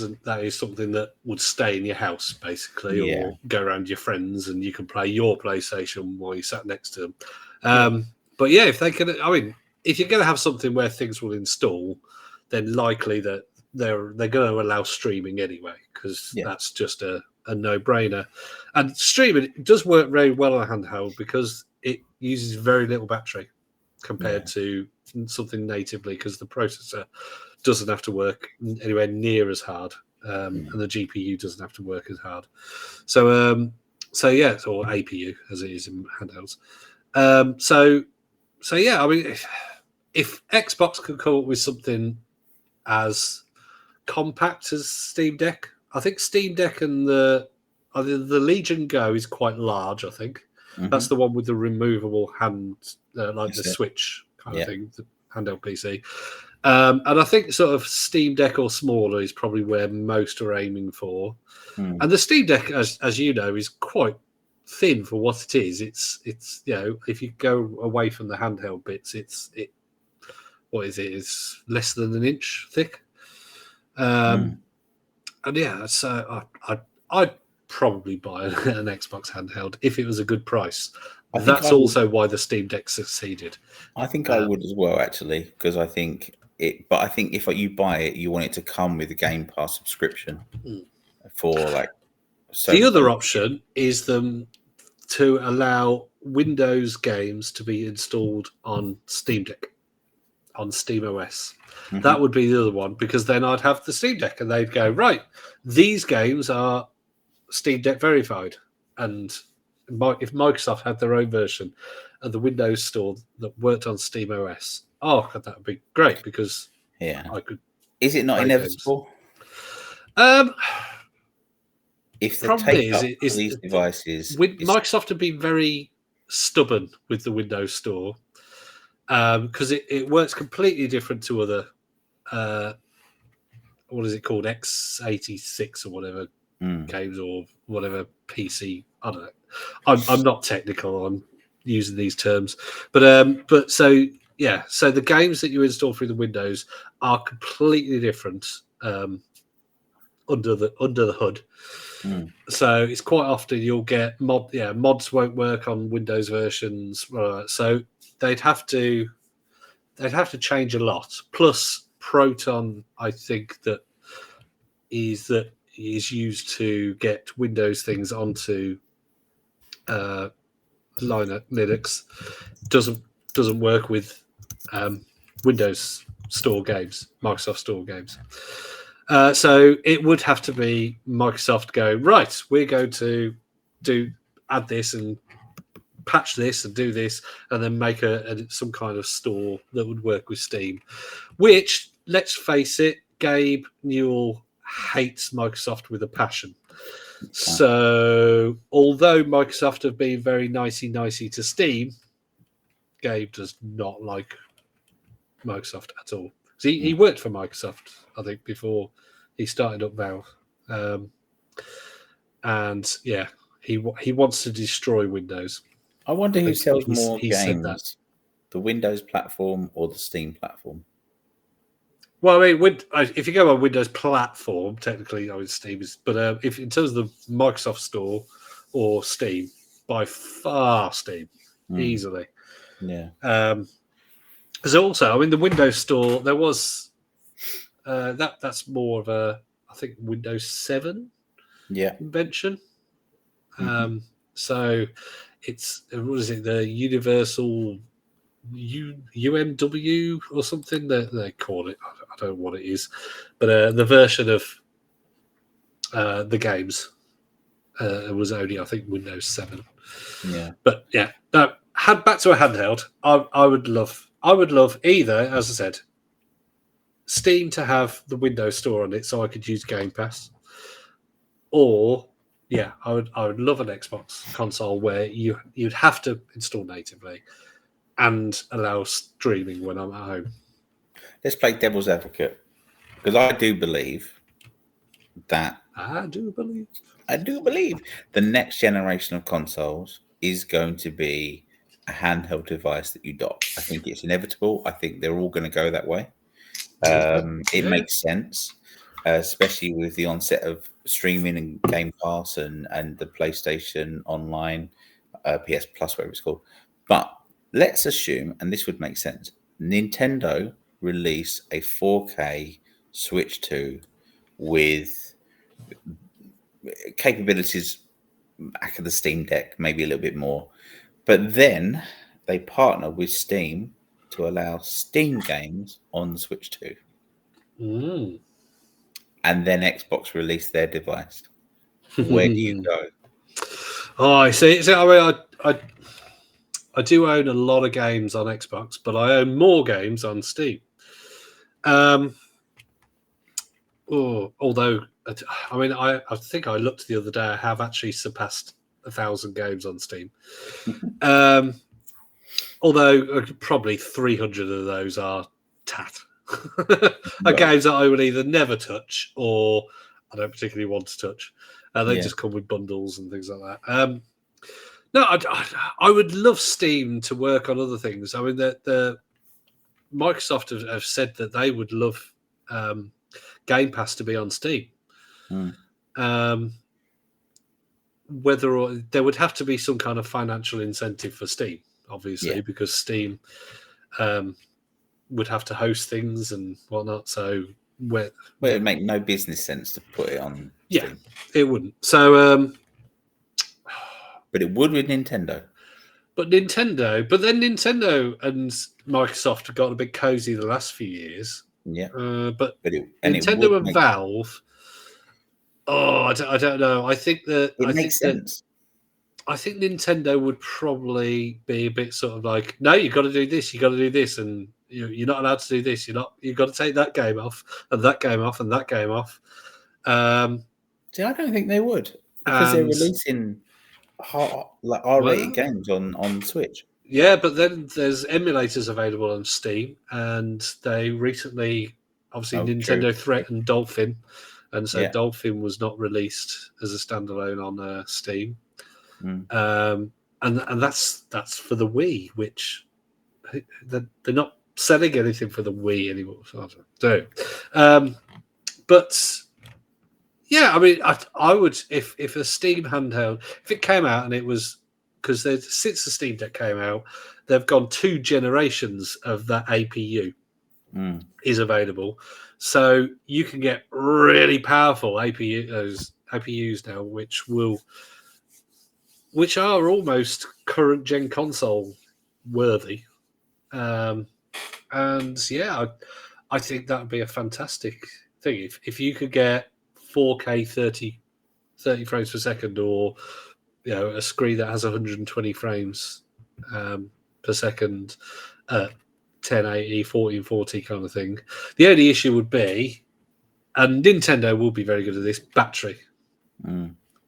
something that would stay in your house basically, or go around your friends, and you can play your PlayStation while you sat next to them. But yeah, if they can, I mean, if you're going to have something where things will install, then likely that they're going to allow streaming anyway, because that's just a no-brainer. And streaming does work very well on a handheld because it uses very little battery. compared to something natively, because the processor doesn't have to work anywhere near as hard, and the GPU doesn't have to work as hard. So yeah, or APU as it is in handhelds. So yeah, I mean, if Xbox could come up with something as compact as Steam Deck, I think Steam Deck and the Legion Go is quite large. I think that's the one with the removable hand, like the Switch kind of thing, the handheld PC. And I think sort of Steam Deck or smaller is probably where most are aiming for. And the Steam Deck, as you know, is quite thin for what it is. It's if you go away from the handheld bits, what is it? It's less than an inch thick. And yeah, so I'd probably buy an Xbox handheld if it was a good price. That's also why the Steam Deck succeeded. I think I would as well, actually, because I think it. But I think if you buy it, you want it to come with a Game Pass subscription for like. The other option is them to allow Windows games to be installed on Steam Deck, on Steam OS. That would be the other one, because then I'd have the Steam Deck and they'd go, right, these games are Steam Deck verified. And if Microsoft had their own version of the Windows Store that worked on Steam OS, that would be great, because I could. Is it not inevitable? If the problem is these devices, Microsoft have been very stubborn with the Windows Store, because it works completely different to other. What is it called? x86 or whatever games, or whatever PC. I don't know. I'm not technical on using these terms, but so yeah. So the games that you install through the Windows are completely different under the hood. So it's quite often you'll get mods won't work on Windows versions. So they'd have to change a lot. Plus Proton, I think that is used to get Windows things onto Linux. Doesn't work with Windows Store games, Microsoft Store games. So it would have to be Microsoft going, right, we're going to add this and patch this and do this, and then make some kind of store that would work with Steam. Which, let's face it, Gabe Newell hates Microsoft with a passion. So although Microsoft have been very nicey to Steam, Gabe does not like Microsoft at all. He worked for Microsoft, I think, before he started up Valve, and yeah, he wants to destroy Windows. I wonder who sells more games, the Windows platform or the Steam platform. Well, I mean, if you go on Windows platform, technically, Steam is, but if in terms of the Microsoft Store or Steam, by far Steam, easily. Yeah. Because also, I mean, the Windows Store, there was that's more of a, I think, Windows 7 invention. So it's, what is it, the Universal UMW or something that they call it. I don't know what it is, but the version of the games was only, I think, Windows 7. Yeah. But yeah, back to a handheld. I would love either, as I said, Steam to have the Windows Store on it so I could use Game Pass, or I would love an Xbox console where you'd have to install natively and allow streaming when I'm at home. Let's play devil's advocate, because I do believe the next generation of consoles is going to be a handheld device that you dock. I think it's inevitable. I think they're all going to go that way. It makes sense, especially with the onset of streaming and Game Pass and the PlayStation Online, PS Plus, whatever it's called. But let's assume, and this would make sense, Nintendo release a 4K Switch 2 with capabilities back of the Steam Deck, maybe a little bit more. But then they partner with Steam to allow Steam games on the Switch 2. And then Xbox released their device. Where do you go? Oh, I see. So, I mean, I do own a lot of games on Xbox, but I own more games on Steam. Although, I mean, I think I looked the other day. I have actually surpassed 1,000 games on Steam. Although probably 300 of those are tat. Are games that I would either never touch or I don't particularly want to touch. They just come with bundles and things like that. No, I would love Steam to work on other things. I mean, the Microsoft have said that they would love Game Pass to be on Steam. Whether or there would have to be some kind of financial incentive for Steam, obviously, because Steam would have to host things and whatnot. So it would make no business sense to put it on Steam. It wouldn't. So, but it would with Nintendo. But then Nintendo and Microsoft got a bit cozy the last few years. Yeah. But Nintendo and Valve. Oh, I don't know. I think that it makes sense. I think Nintendo would probably be a bit sort of like, no, you've got to do this, you've got to do this, and you're not allowed to do this. You've got to take that game off, and that game off, and that game off. See, I don't think they would, because they're releasing R-rated games on Switch. Yeah, but then there's emulators available on Steam, and they recently, obviously, Nintendo threatened Dolphin, and so Dolphin was not released as a standalone on Steam. And that's for the Wii, which they're not selling anything for the Wii anymore. So, but yeah, I mean, I would if a Steam handheld, if it came out and it was, because since the Steam Deck came out, they've gone 2 generations of that APU is available, so you can get really powerful APUs now, which are almost current gen console worthy. And yeah, I think that would be a fantastic thing if you could get 4K 30 frames per second, or a screen that has 120 frames per second, 1080, 1440 kind of thing. The only issue would be, and Nintendo will be very good at this, battery.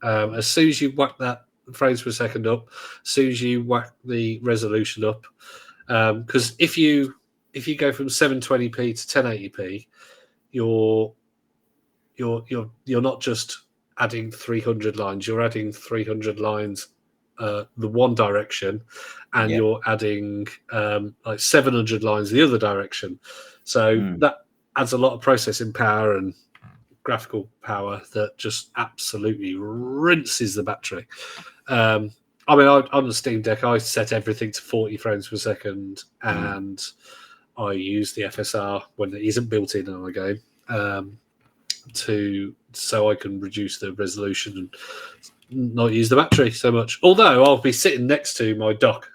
As soon as you whack that frames per second up, as soon as you whack the resolution up, because if you go from 720p to 1080p, you're not just adding 300 lines, you're adding 300 lines the one direction, and you're adding like 700 lines the other direction. So that adds a lot of processing power and graphical power that just absolutely rinses the battery. I mean, on the Steam Deck, I set everything to 40 frames per second, and I use the FSR when it isn't built in on a game, so I can reduce the resolution and not use the battery so much. Although I'll be sitting next to my dock,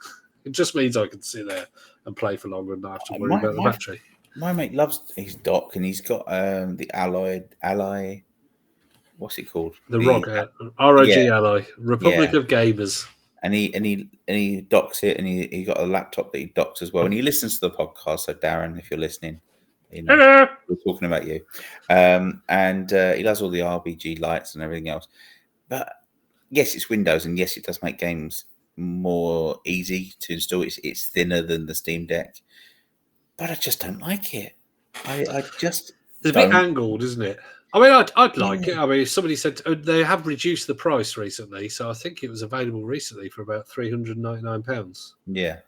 it just means I can sit there and play for longer and not have to worry about the battery. My mate loves his dock, and he's got the Ally. What's it called? The ROG Ally, Republic of Gamers. And he docks it, and he got a laptop that he docks as well. And he listens to the podcast. So Darren, if you're listening, hello. We're talking about you. And he does all the RGB lights and everything else. But yes, it's Windows, and yes, it does make games more easy to install. It's thinner than the Steam Deck, but I just don't like it. I just it's a bit angled, isn't it? I mean, I'd like it. I mean, somebody said they have reduced the price recently, so I think it was available recently for about £399. Yeah.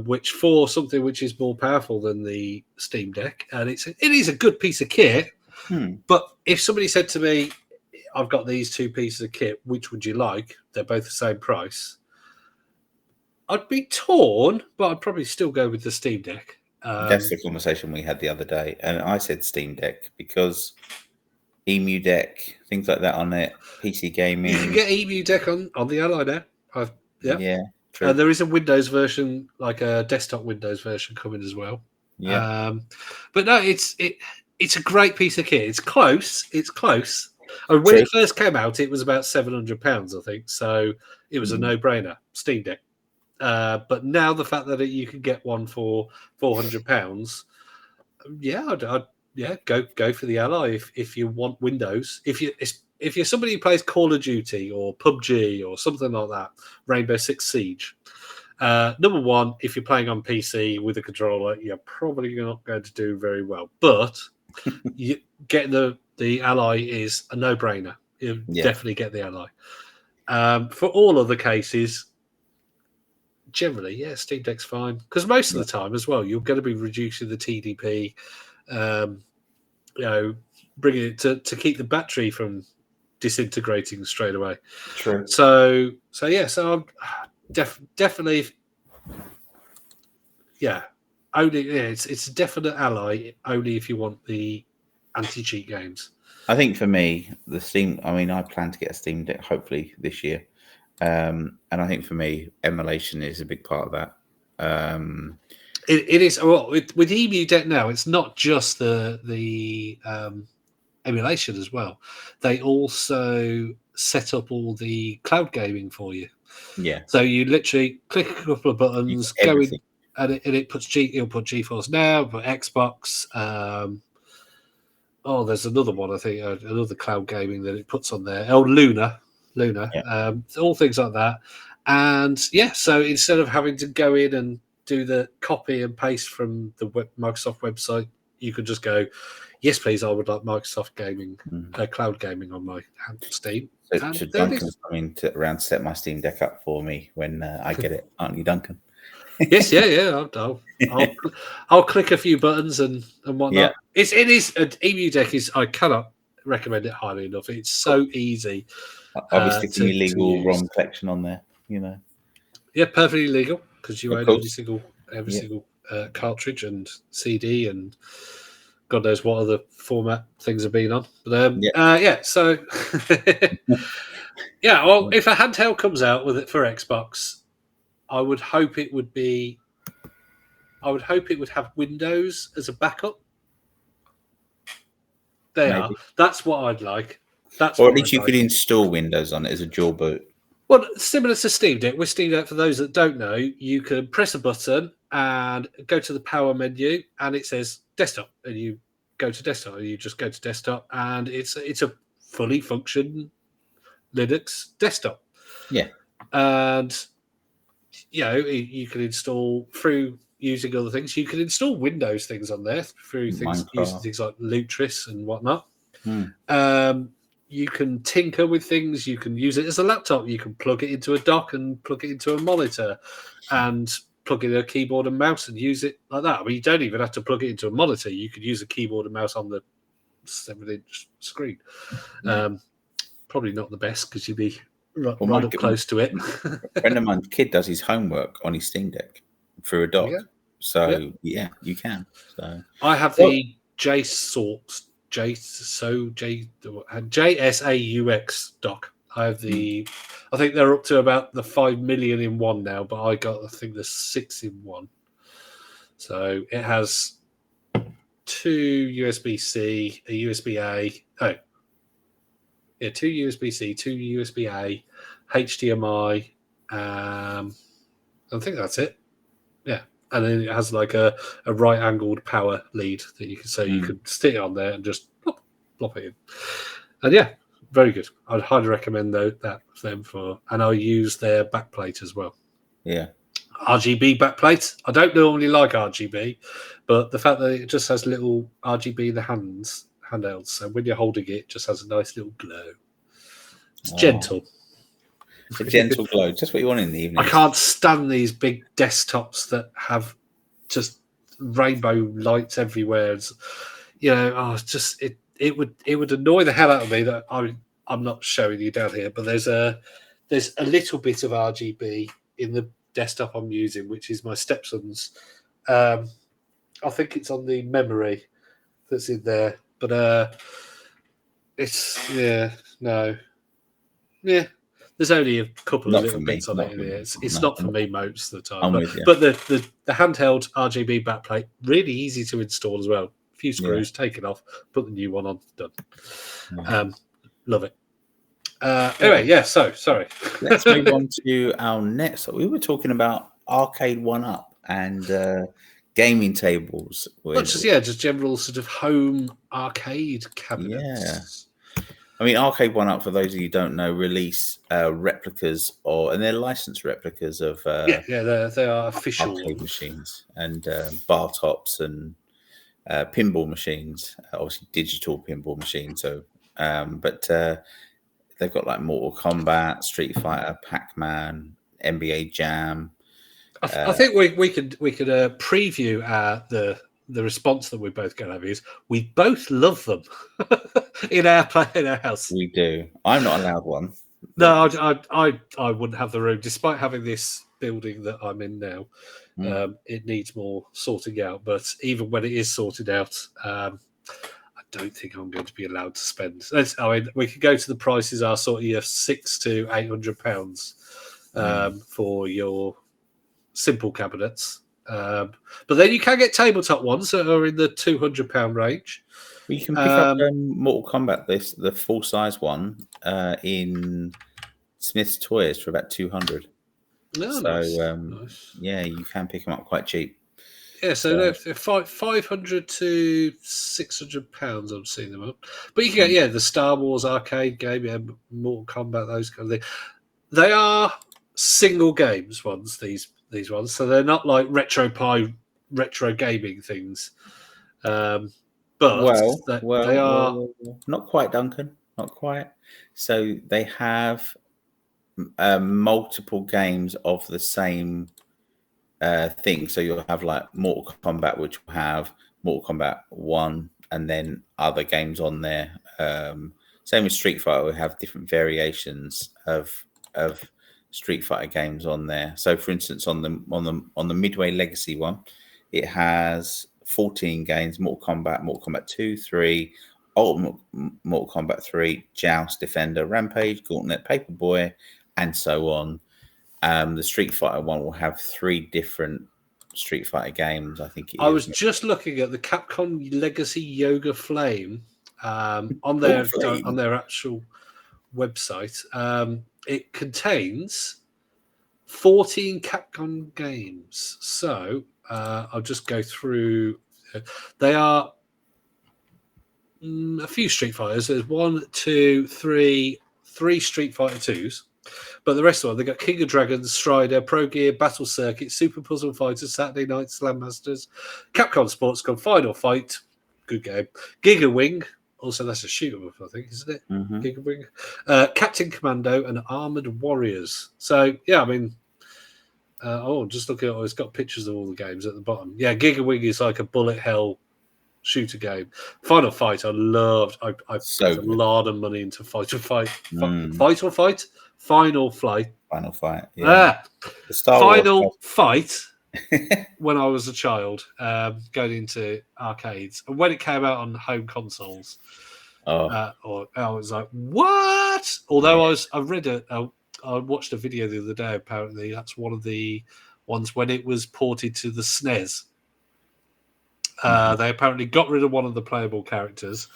Which for something which is more powerful than the Steam Deck, and it is a good piece of kit. But if somebody said to me, I've got these 2 pieces of kit, which would you like? They're both the same price. I'd be torn, but I'd probably still go with the Steam Deck. That's the conversation we had the other day. And I said Steam Deck because Emu Deck, things like that on it, PC gaming. You can get Emu Deck on the Ally now. Yeah. There is a Windows version, like a desktop Windows version, coming as well. Yeah. But no, it's a great piece of kit. It's close. I mean, when it first came out, it was about £700, I think. So it was a no-brainer. Steam Deck. But now the fact that you can get one for £400, I'd go for the Ally if you want Windows. If you're somebody who plays Call of Duty or PUBG or something like that, Rainbow Six Siege. Number one, if you're playing on PC with a controller, you're probably not going to do very well. But getting the Ally is a no-brainer. You definitely get the Ally. For all other cases, generally, Steam Deck's fine. Because most of the time as well, you're going to be reducing the TDP, bringing it to keep the battery from disintegrating straight away. True. So I'm definitely, only it's a definite Ally only if you want the anti-cheat games. I think for me, I plan to get a Steam Deck hopefully this year. And I think for me, emulation is a big part of that. It is. Well, with Emu Deck now, it's not just the emulation as well. They also set up all the cloud gaming for you. Yeah. So you literally click a couple of buttons, go in, and it puts it'll put GeForce Now, put Xbox. There's another one, I think, another cloud gaming that it puts on there. Oh, Luna, all things like that. And so instead of having to go in and do the copy and paste from the Microsoft website, you could just go, yes, please, I would like Microsoft gaming, cloud gaming on my Steam. So Duncan's coming to around to set my Steam Deck up for me when I get it, aren't you, Duncan? Yes, I'll click a few buttons and whatnot. Yeah. It is an Emu Deck I cannot recommend it highly enough. It's so easy. Obviously, the illegal ROM collection on there, Yeah, perfectly legal because you own every single cartridge and CD and God knows what other format things have been on. But so well, if a handheld comes out with it for Xbox, I would hope it would have Windows as a backup. That's what I'd like. Or at least you could install Windows on it as a dual boot. Well, similar to Steam Deck. With Steam Deck, for those that don't know, you can press a button and go to the power menu, and it says desktop, and you go to desktop, and you just go to desktop, and it's a fully function Linux desktop. Yeah, and you can install through using other things. You can install Windows things on there through things using things like Lutris and whatnot. You can tinker with things. You can use it as a laptop. You can plug it into a dock and plug it into a monitor and plug in a keyboard and mouse and use it like that. I mean, you don't even have to plug it into a monitor. You could use a keyboard and mouse on the 7-inch screen. Probably not the best because you'd be right up close to it. A friend of mine's kid does his homework on his Steam Deck through a dock. So, you can. So I have the JSAUX dock. I have I think they're up to about the 5 million in one now, but I think there's 6 in one. So it has 2 USB-C, a USB-A. Two USB-C, 2 USB-A, HDMI. I think that's it. Yeah. And then it has like a right-angled power lead that you could stick it on there and just plop it in. And very good. I'd highly recommend that for them and I use their backplate as well. Yeah. RGB backplate. I don't normally like RGB, but the fact that it just has little RGB in the handhelds, so when you're holding it just has a nice little glow. It's gentle. A gentle glow, just what you want in the evening. I can't stand these big desktops that have just rainbow lights everywhere. It would annoy the hell out of me that I'm not showing you down here, but there's a little bit of RGB in the desktop I'm using, which is my stepson's. I think it's on the memory that's in there, but it's no. Yeah, There's only a couple of Not for little me. bits on Not it. for me. It's No, not for me most of the time. I'm with you. But the handheld RGB backplate, really easy to install as well. A few screws, take it off, put the new one on, done. Yeah. Love it. Anyway, yeah, so sorry. Let's move on to our next. We were talking about Arcade 1-Up and gaming tables. Just general sort of home arcade cabinets. Yeah. I mean, Arcade 1-Up, for those of you who don't know, release replicas and they're licensed replicas of they are official arcade machines and bar tops and pinball machines, obviously digital pinball machines. So, but they've got like Mortal Kombat, Street Fighter, Pac-Man, NBA Jam. I think we could preview the response that we both going to have is we both love them in our house. We do. I'm not allowed one. No, I wouldn't have the room, despite having this building that I'm in now. It needs more sorting out, but even when it is sorted out, I don't think I'm going to be allowed to spend. We could go to the prices are sort of £600 to £800 for your simple cabinets, but then you can get tabletop ones that are in the £200 range. Well, you can pick up Mortal Kombat, the full size one, in Smith's Toys for about £200. Nice. Yeah, you can pick them up quite cheap. Yeah, so they're £500 to £600. I'm seeing them up, but you can get the Star Wars arcade game, Mortal Kombat, those kind of things. They are single games ones. These ones, so they're not like retro gaming things. But they are not quite, Duncan. Not quite. So they have multiple games of the same thing. So you'll have like Mortal Kombat, which will have Mortal Kombat 1 and then other games on there. Same with Street Fighter, we have different variations of Street Fighter games on there. So for instance, on the Midway Legacy one, it has 14 games: Mortal Kombat 2, 3, Ultimate Mortal Kombat 3, Joust, Defender, Rampage, Gauntlet, Paperboy, and so on. The Street Fighter one will have 3 different Street Fighter games, I think it is. I was just looking at the Capcom Legacy Yoga Flame on their actual website. It contains 14 Capcom games. So I'll just go through. They are a few Street Fighters. There's 3 Street Fighter 2s. But the rest of them, they got King of Dragons, Strider, Pro Gear, Battle Circuit, Super Puzzle Fighters, Saturday Night Slam Masters, Capcom Sports Club, Final Fight, good game, Giga Wing, also that's a shoot 'em up, I think, isn't it? Giga Wing, Captain Commando, and Armored Warriors. So yeah, I mean, just looking at it's got pictures of all the games at the bottom. Yeah, Giga Wing is like a bullet hell shooter game. Final Fight, I loved. I put a lot of money into Final Flight. Yeah. Final Fight. When I was a child, going into arcades, and when it came out on home consoles, I was like, "What?" Although I watched a video the other day. Apparently, that's one of the ones when it was ported to the SNES. They apparently got rid of one of the playable characters,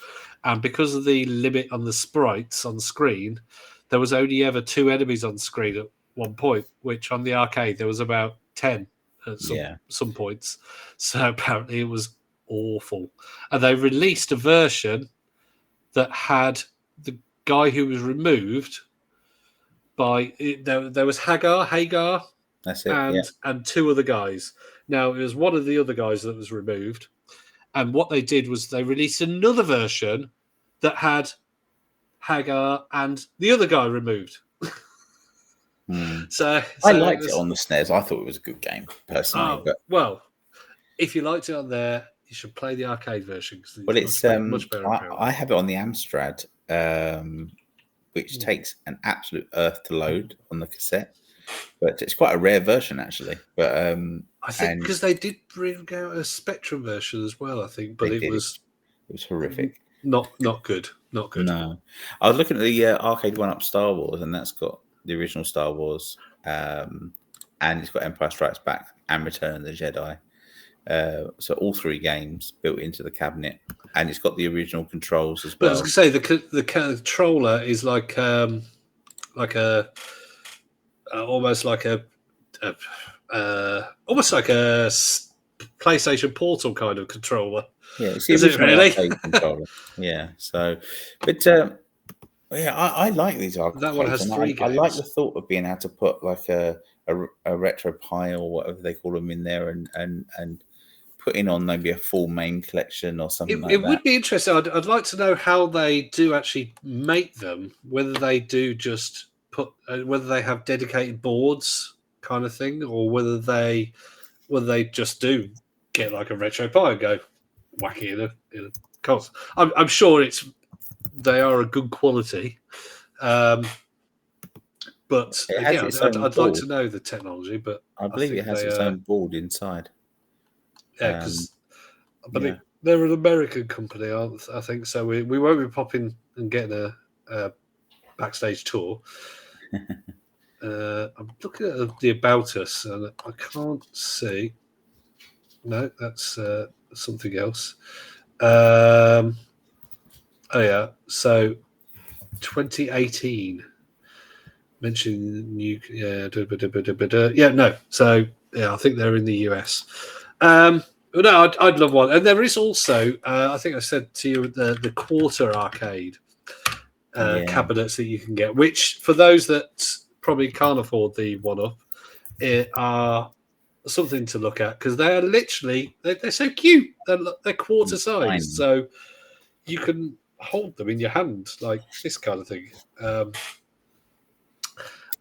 and because of the limit on the sprites on screen, there was only ever 2 enemies on screen at one point, which on the arcade there was about 10 at some points. So apparently it was awful. And they released a version that had the guy who was removed by... There was Hagar, that's it, and 2 other guys. Now, it was one of the other guys that was removed. And what they did was they released another version that had Hagar and the other guy removed. So I liked it on the SNES. I thought it was a good game, personally. Well, if you liked it on there, you should play the arcade version. It's much better. I have it on the Amstrad, which takes an absolute earth to load on the cassette. But it's quite a rare version, actually. But I think because they did bring out a Spectrum version as well, I think. But it was horrific. Not good. Not good. No. I was looking at the Arcade 1-Up Star Wars, and that's got the original Star Wars, and it's got Empire Strikes Back and Return of the Jedi. So all 3 games built into the cabinet, and it's got the original controls as well. But I was going to say the controller is like a almost like a PlayStation Portal kind of controller. Yeah, it's the original arcade controller. Yeah, so, but yeah, I like these arcades. That one has 3 games. I like the thought of being able to put like a retro pie or whatever they call them in there, and putting on maybe a full main collection or something like that. It would be interesting. I'd like to know how they do actually make them. Whether they do just put, whether they have dedicated boards kind of thing, or whether they just do get like a retro pie and go whack it in a console. I'm sure they are a good quality. But yeah, I'd like to know the technology. But I believe it has its own board inside. Yeah, because they're an American company, I think. So we won't be popping and getting a backstage tour. I'm looking at the About Us, and I can't see. No, that's something else. Oh yeah, so 2018. Mentioning new, yeah, no. So yeah, I think they're in the US. No, I'd love one. And there is also, I think I said to you, the quarter arcade cabinets that you can get, which for those that probably can't afford the 1-up, are something to look at, because they are literally, they're so cute. They're quarter size, so you can hold them in your hand like this kind of thing.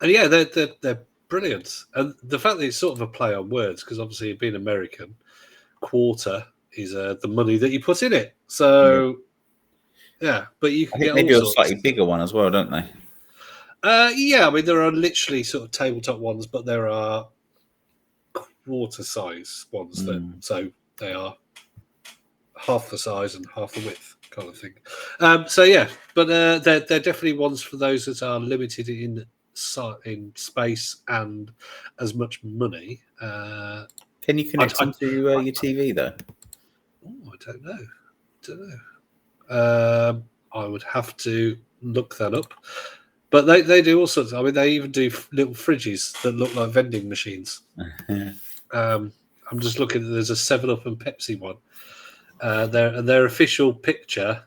And yeah, they're brilliant. And the fact that it's sort of a play on words, because obviously being American, quarter is the money that you put in it. So yeah, but you can get they do a slightly bigger one as well, don't they? Yeah, I mean there are literally sort of tabletop ones, but there are quarter size ones that so they are half the size and half the width kind of thing. So yeah, but they're definitely ones for those that are limited in space and as much money. Can you connect them to your TV though? Oh, I don't know. I would have to look that up. But they do all sorts. I mean, they even do little fridges that look like vending machines. I'm just looking. There's a 7-Up and Pepsi one. Their official picture.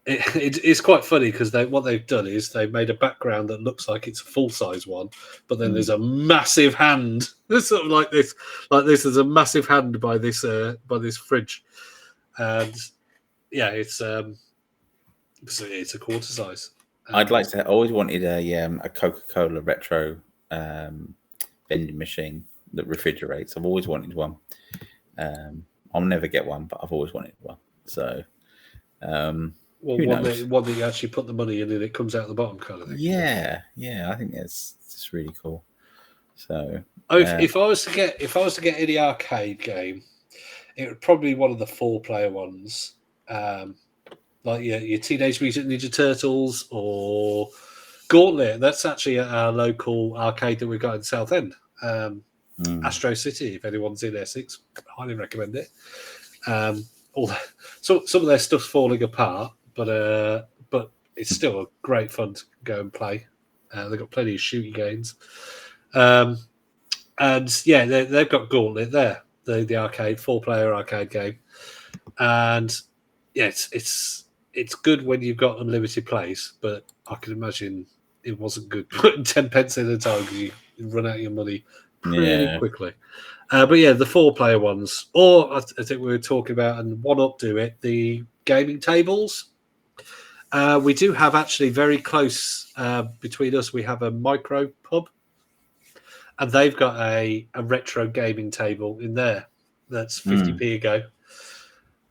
It's quite funny because what they've done is they've made a background that looks like it's a full-size one, but then there's a massive hand. It's sort of like this. There's a massive hand by this fridge, and yeah, it's a quarter size. I'd like to. I always wanted a Coca-Cola retro vending machine that refrigerates. I've always wanted one. I'll never get one, but I've always wanted one. So. One that you actually put the money in and it comes out the bottom kind of thing. Yeah, I think that's just really cool. So, if I was to get any arcade game, it would probably be one of the 4-player ones, like your Teenage Mutant Ninja Turtles or Gauntlet. That's actually our local arcade that we've got in Southend, Astro City. If anyone's in Essex, highly recommend it. Some of their stuff's falling apart, but it's still a great fun to go and play. They've got plenty of shooting games, and yeah, they've got Gauntlet there, the arcade 4-player arcade game, and yeah, it's good when you've got unlimited plays, but I can imagine it wasn't good putting 10 pence in a time because you run out of your money pretty quickly. But yeah, the 4-player ones, or I think we were talking about, and 1-Up do it, the gaming tables. We do have actually very close between us. We have a micro pub, and they've got a retro gaming table in there that's 50p a go.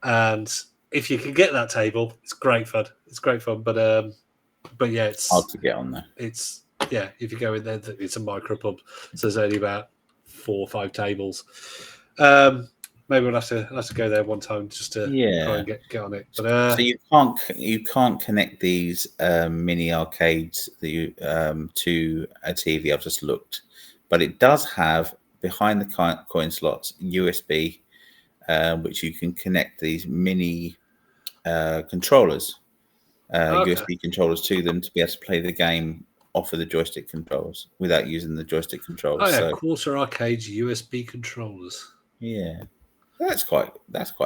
And if you can get that table, it's great fun. But yeah, it's hard to get on there. It's if you go in there, it's a micro pub, so there's only about 4 or 5 tables. maybe we'll have to go there one time just to try and get on it. But so you can't connect these mini arcades that you to a TV. I've just looked, but it does have behind the coin slots USB, which you can connect these mini controllers, USB controllers to them to be able to play the game off of the joystick controls without using the joystick controls. Oh yeah, quarter arcades USB controllers. Yeah, that's quite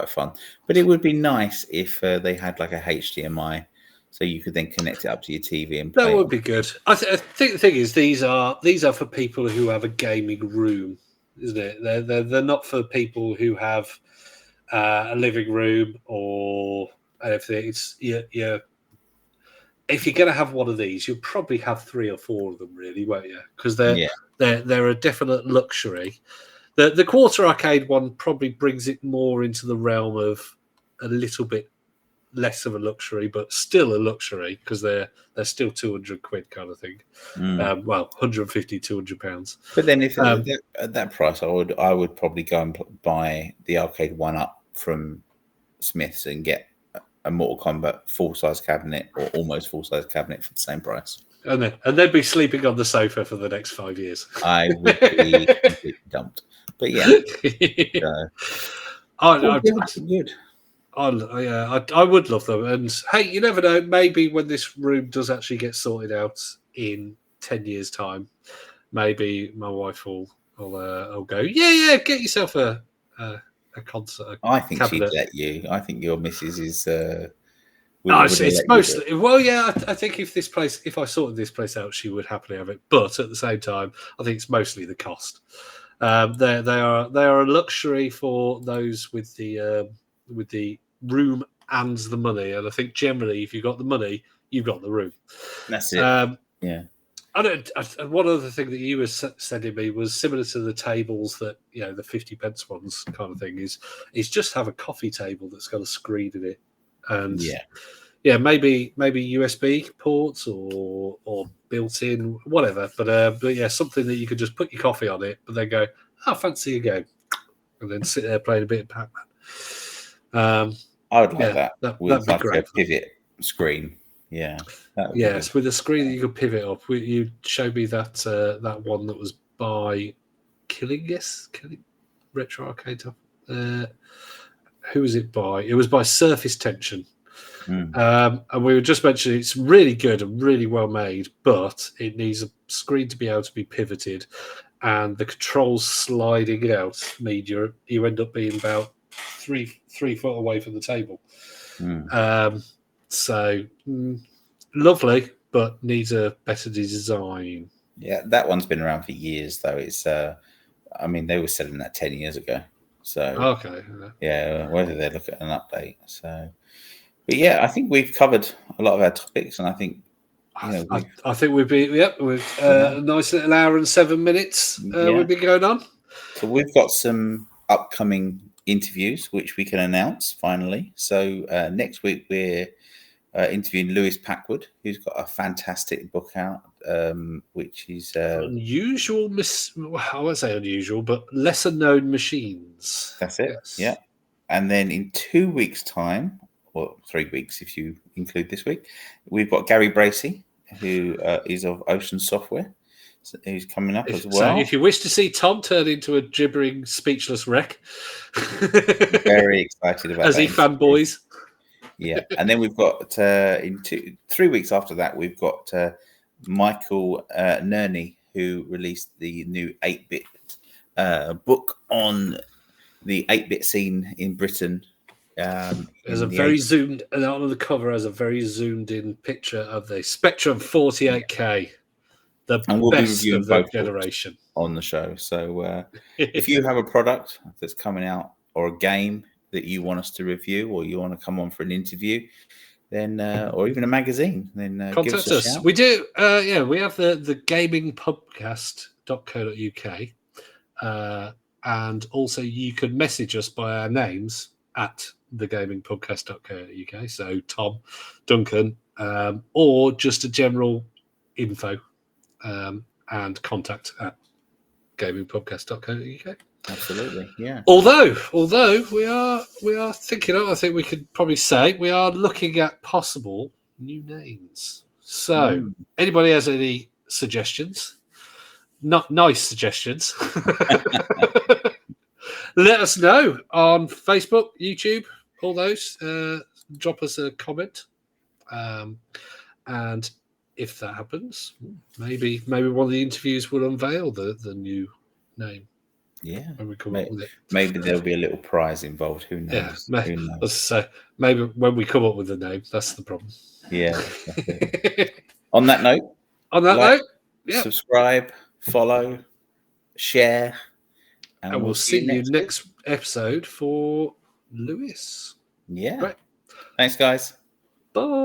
fun. But it would be nice if they had like a HDMI, so you could then connect it up to your TV and play. That would be good. I think the thing is these are for people who have a gaming room, isn't it? They're not for people who have a living room or anything. It's if you're going to have one of these, you'll probably have 3 or 4 of them, really, won't you? Because they're a definite luxury. The quarter arcade one probably brings it more into the realm of a little bit less of a luxury, but still a luxury because they're still £200 kind of thing. Well, 150, £200. But then if at that price, I would probably go and buy the arcade one up from Smith's and get a Mortal Kombat full-size cabinet or almost full-size cabinet for the same price. And they'd be sleeping on the sofa for the next 5 years. I would be completely dumped. But yeah. Good. I would love them. And hey, you never know. Maybe when this room does actually get sorted out in 10 years' time, maybe my wife will go, yeah, get yourself a concert. I think she'd let you. I think your missus is. It's mostly. Well, yeah. I think if I sorted this place out, she would happily have it. But at the same time, I think it's mostly the cost. They are a luxury for those with the room and the money. And I think generally, if you've got the money, you've got the room. That's it. Yeah. One other thing that you were sending me was similar to the tables that the 50p ones kind of thing is just have a coffee table that's got a screen in it, and maybe USB ports or built in whatever, but yeah, something that you could just put your coffee on it, but then go, fancy a game, and then sit there playing a bit of Pac-Man. I would like that. That'd be great. A pivot screen. Yeah. Yes, with a screen that you could pivot up. You showed me that one that was by Killing Retro Arcade. Who was it by? It was by Surface Tension. And we were just mentioning it's really good and really well made, but it needs a screen to be able to be pivoted, and the controls sliding out mean you end up being about 3 foot away from the table. So lovely, but needs a better design. Yeah, that one's been around for years, though. It's, I mean, they were selling that 10 years ago. So okay, yeah, whether they look at an update. So, but yeah, I think we've covered a lot of our topics, and I think I think we've been with a nice little hour and 7 minutes. We've been going on. So we've got some upcoming interviews which we can announce finally. So next week we're interviewing Lewis Packwood, who's got a fantastic book out, which is unusual. I won't say unusual, but lesser known machines. That's it. Yes. Yeah. And then in 2 weeks' time, or 3 weeks if you include this week, we've got Gary Bracey, who is of Ocean Software, who's coming up as well. So if you wish to see Tom turn into a gibbering, speechless wreck, very excited about as he fanboys. Yeah, and then we've got in 3 weeks after that, we've got Michael Nerney, who released the new 8-bit book on the 8-bit scene in Britain. There's a very zoomed, and on the cover has a very zoomed in picture of the Spectrum 48K, the best of the generation on the show. So if you have a product that's coming out or a game that you want us to review, or you want to come on for an interview, then or even a magazine, then contact give us a us. shout. We do. We have the gaming pubcast.co.uk, and also you can message us by our names at thegamingpubcast.co.uk. So Tom, Duncan, or just a general info and contact at gamingpubcast.co.uk. Absolutely, yeah. Although we are thinking, I think we could probably say we are looking at possible new names. So, anybody has any suggestions? Not nice suggestions. Let us know on Facebook, YouTube, all those. Drop us a comment, and if that happens, maybe one of the interviews will unveil the new name. Yeah, when we come up with it. Maybe there'll be a little prize involved. Who knows? Yeah, Who knows? Let's say maybe when we come up with the name, that's the problem. Yeah. On that note, subscribe, follow, share, and we'll see you next episode for Lewis. Yeah. Great. Thanks, guys. Bye.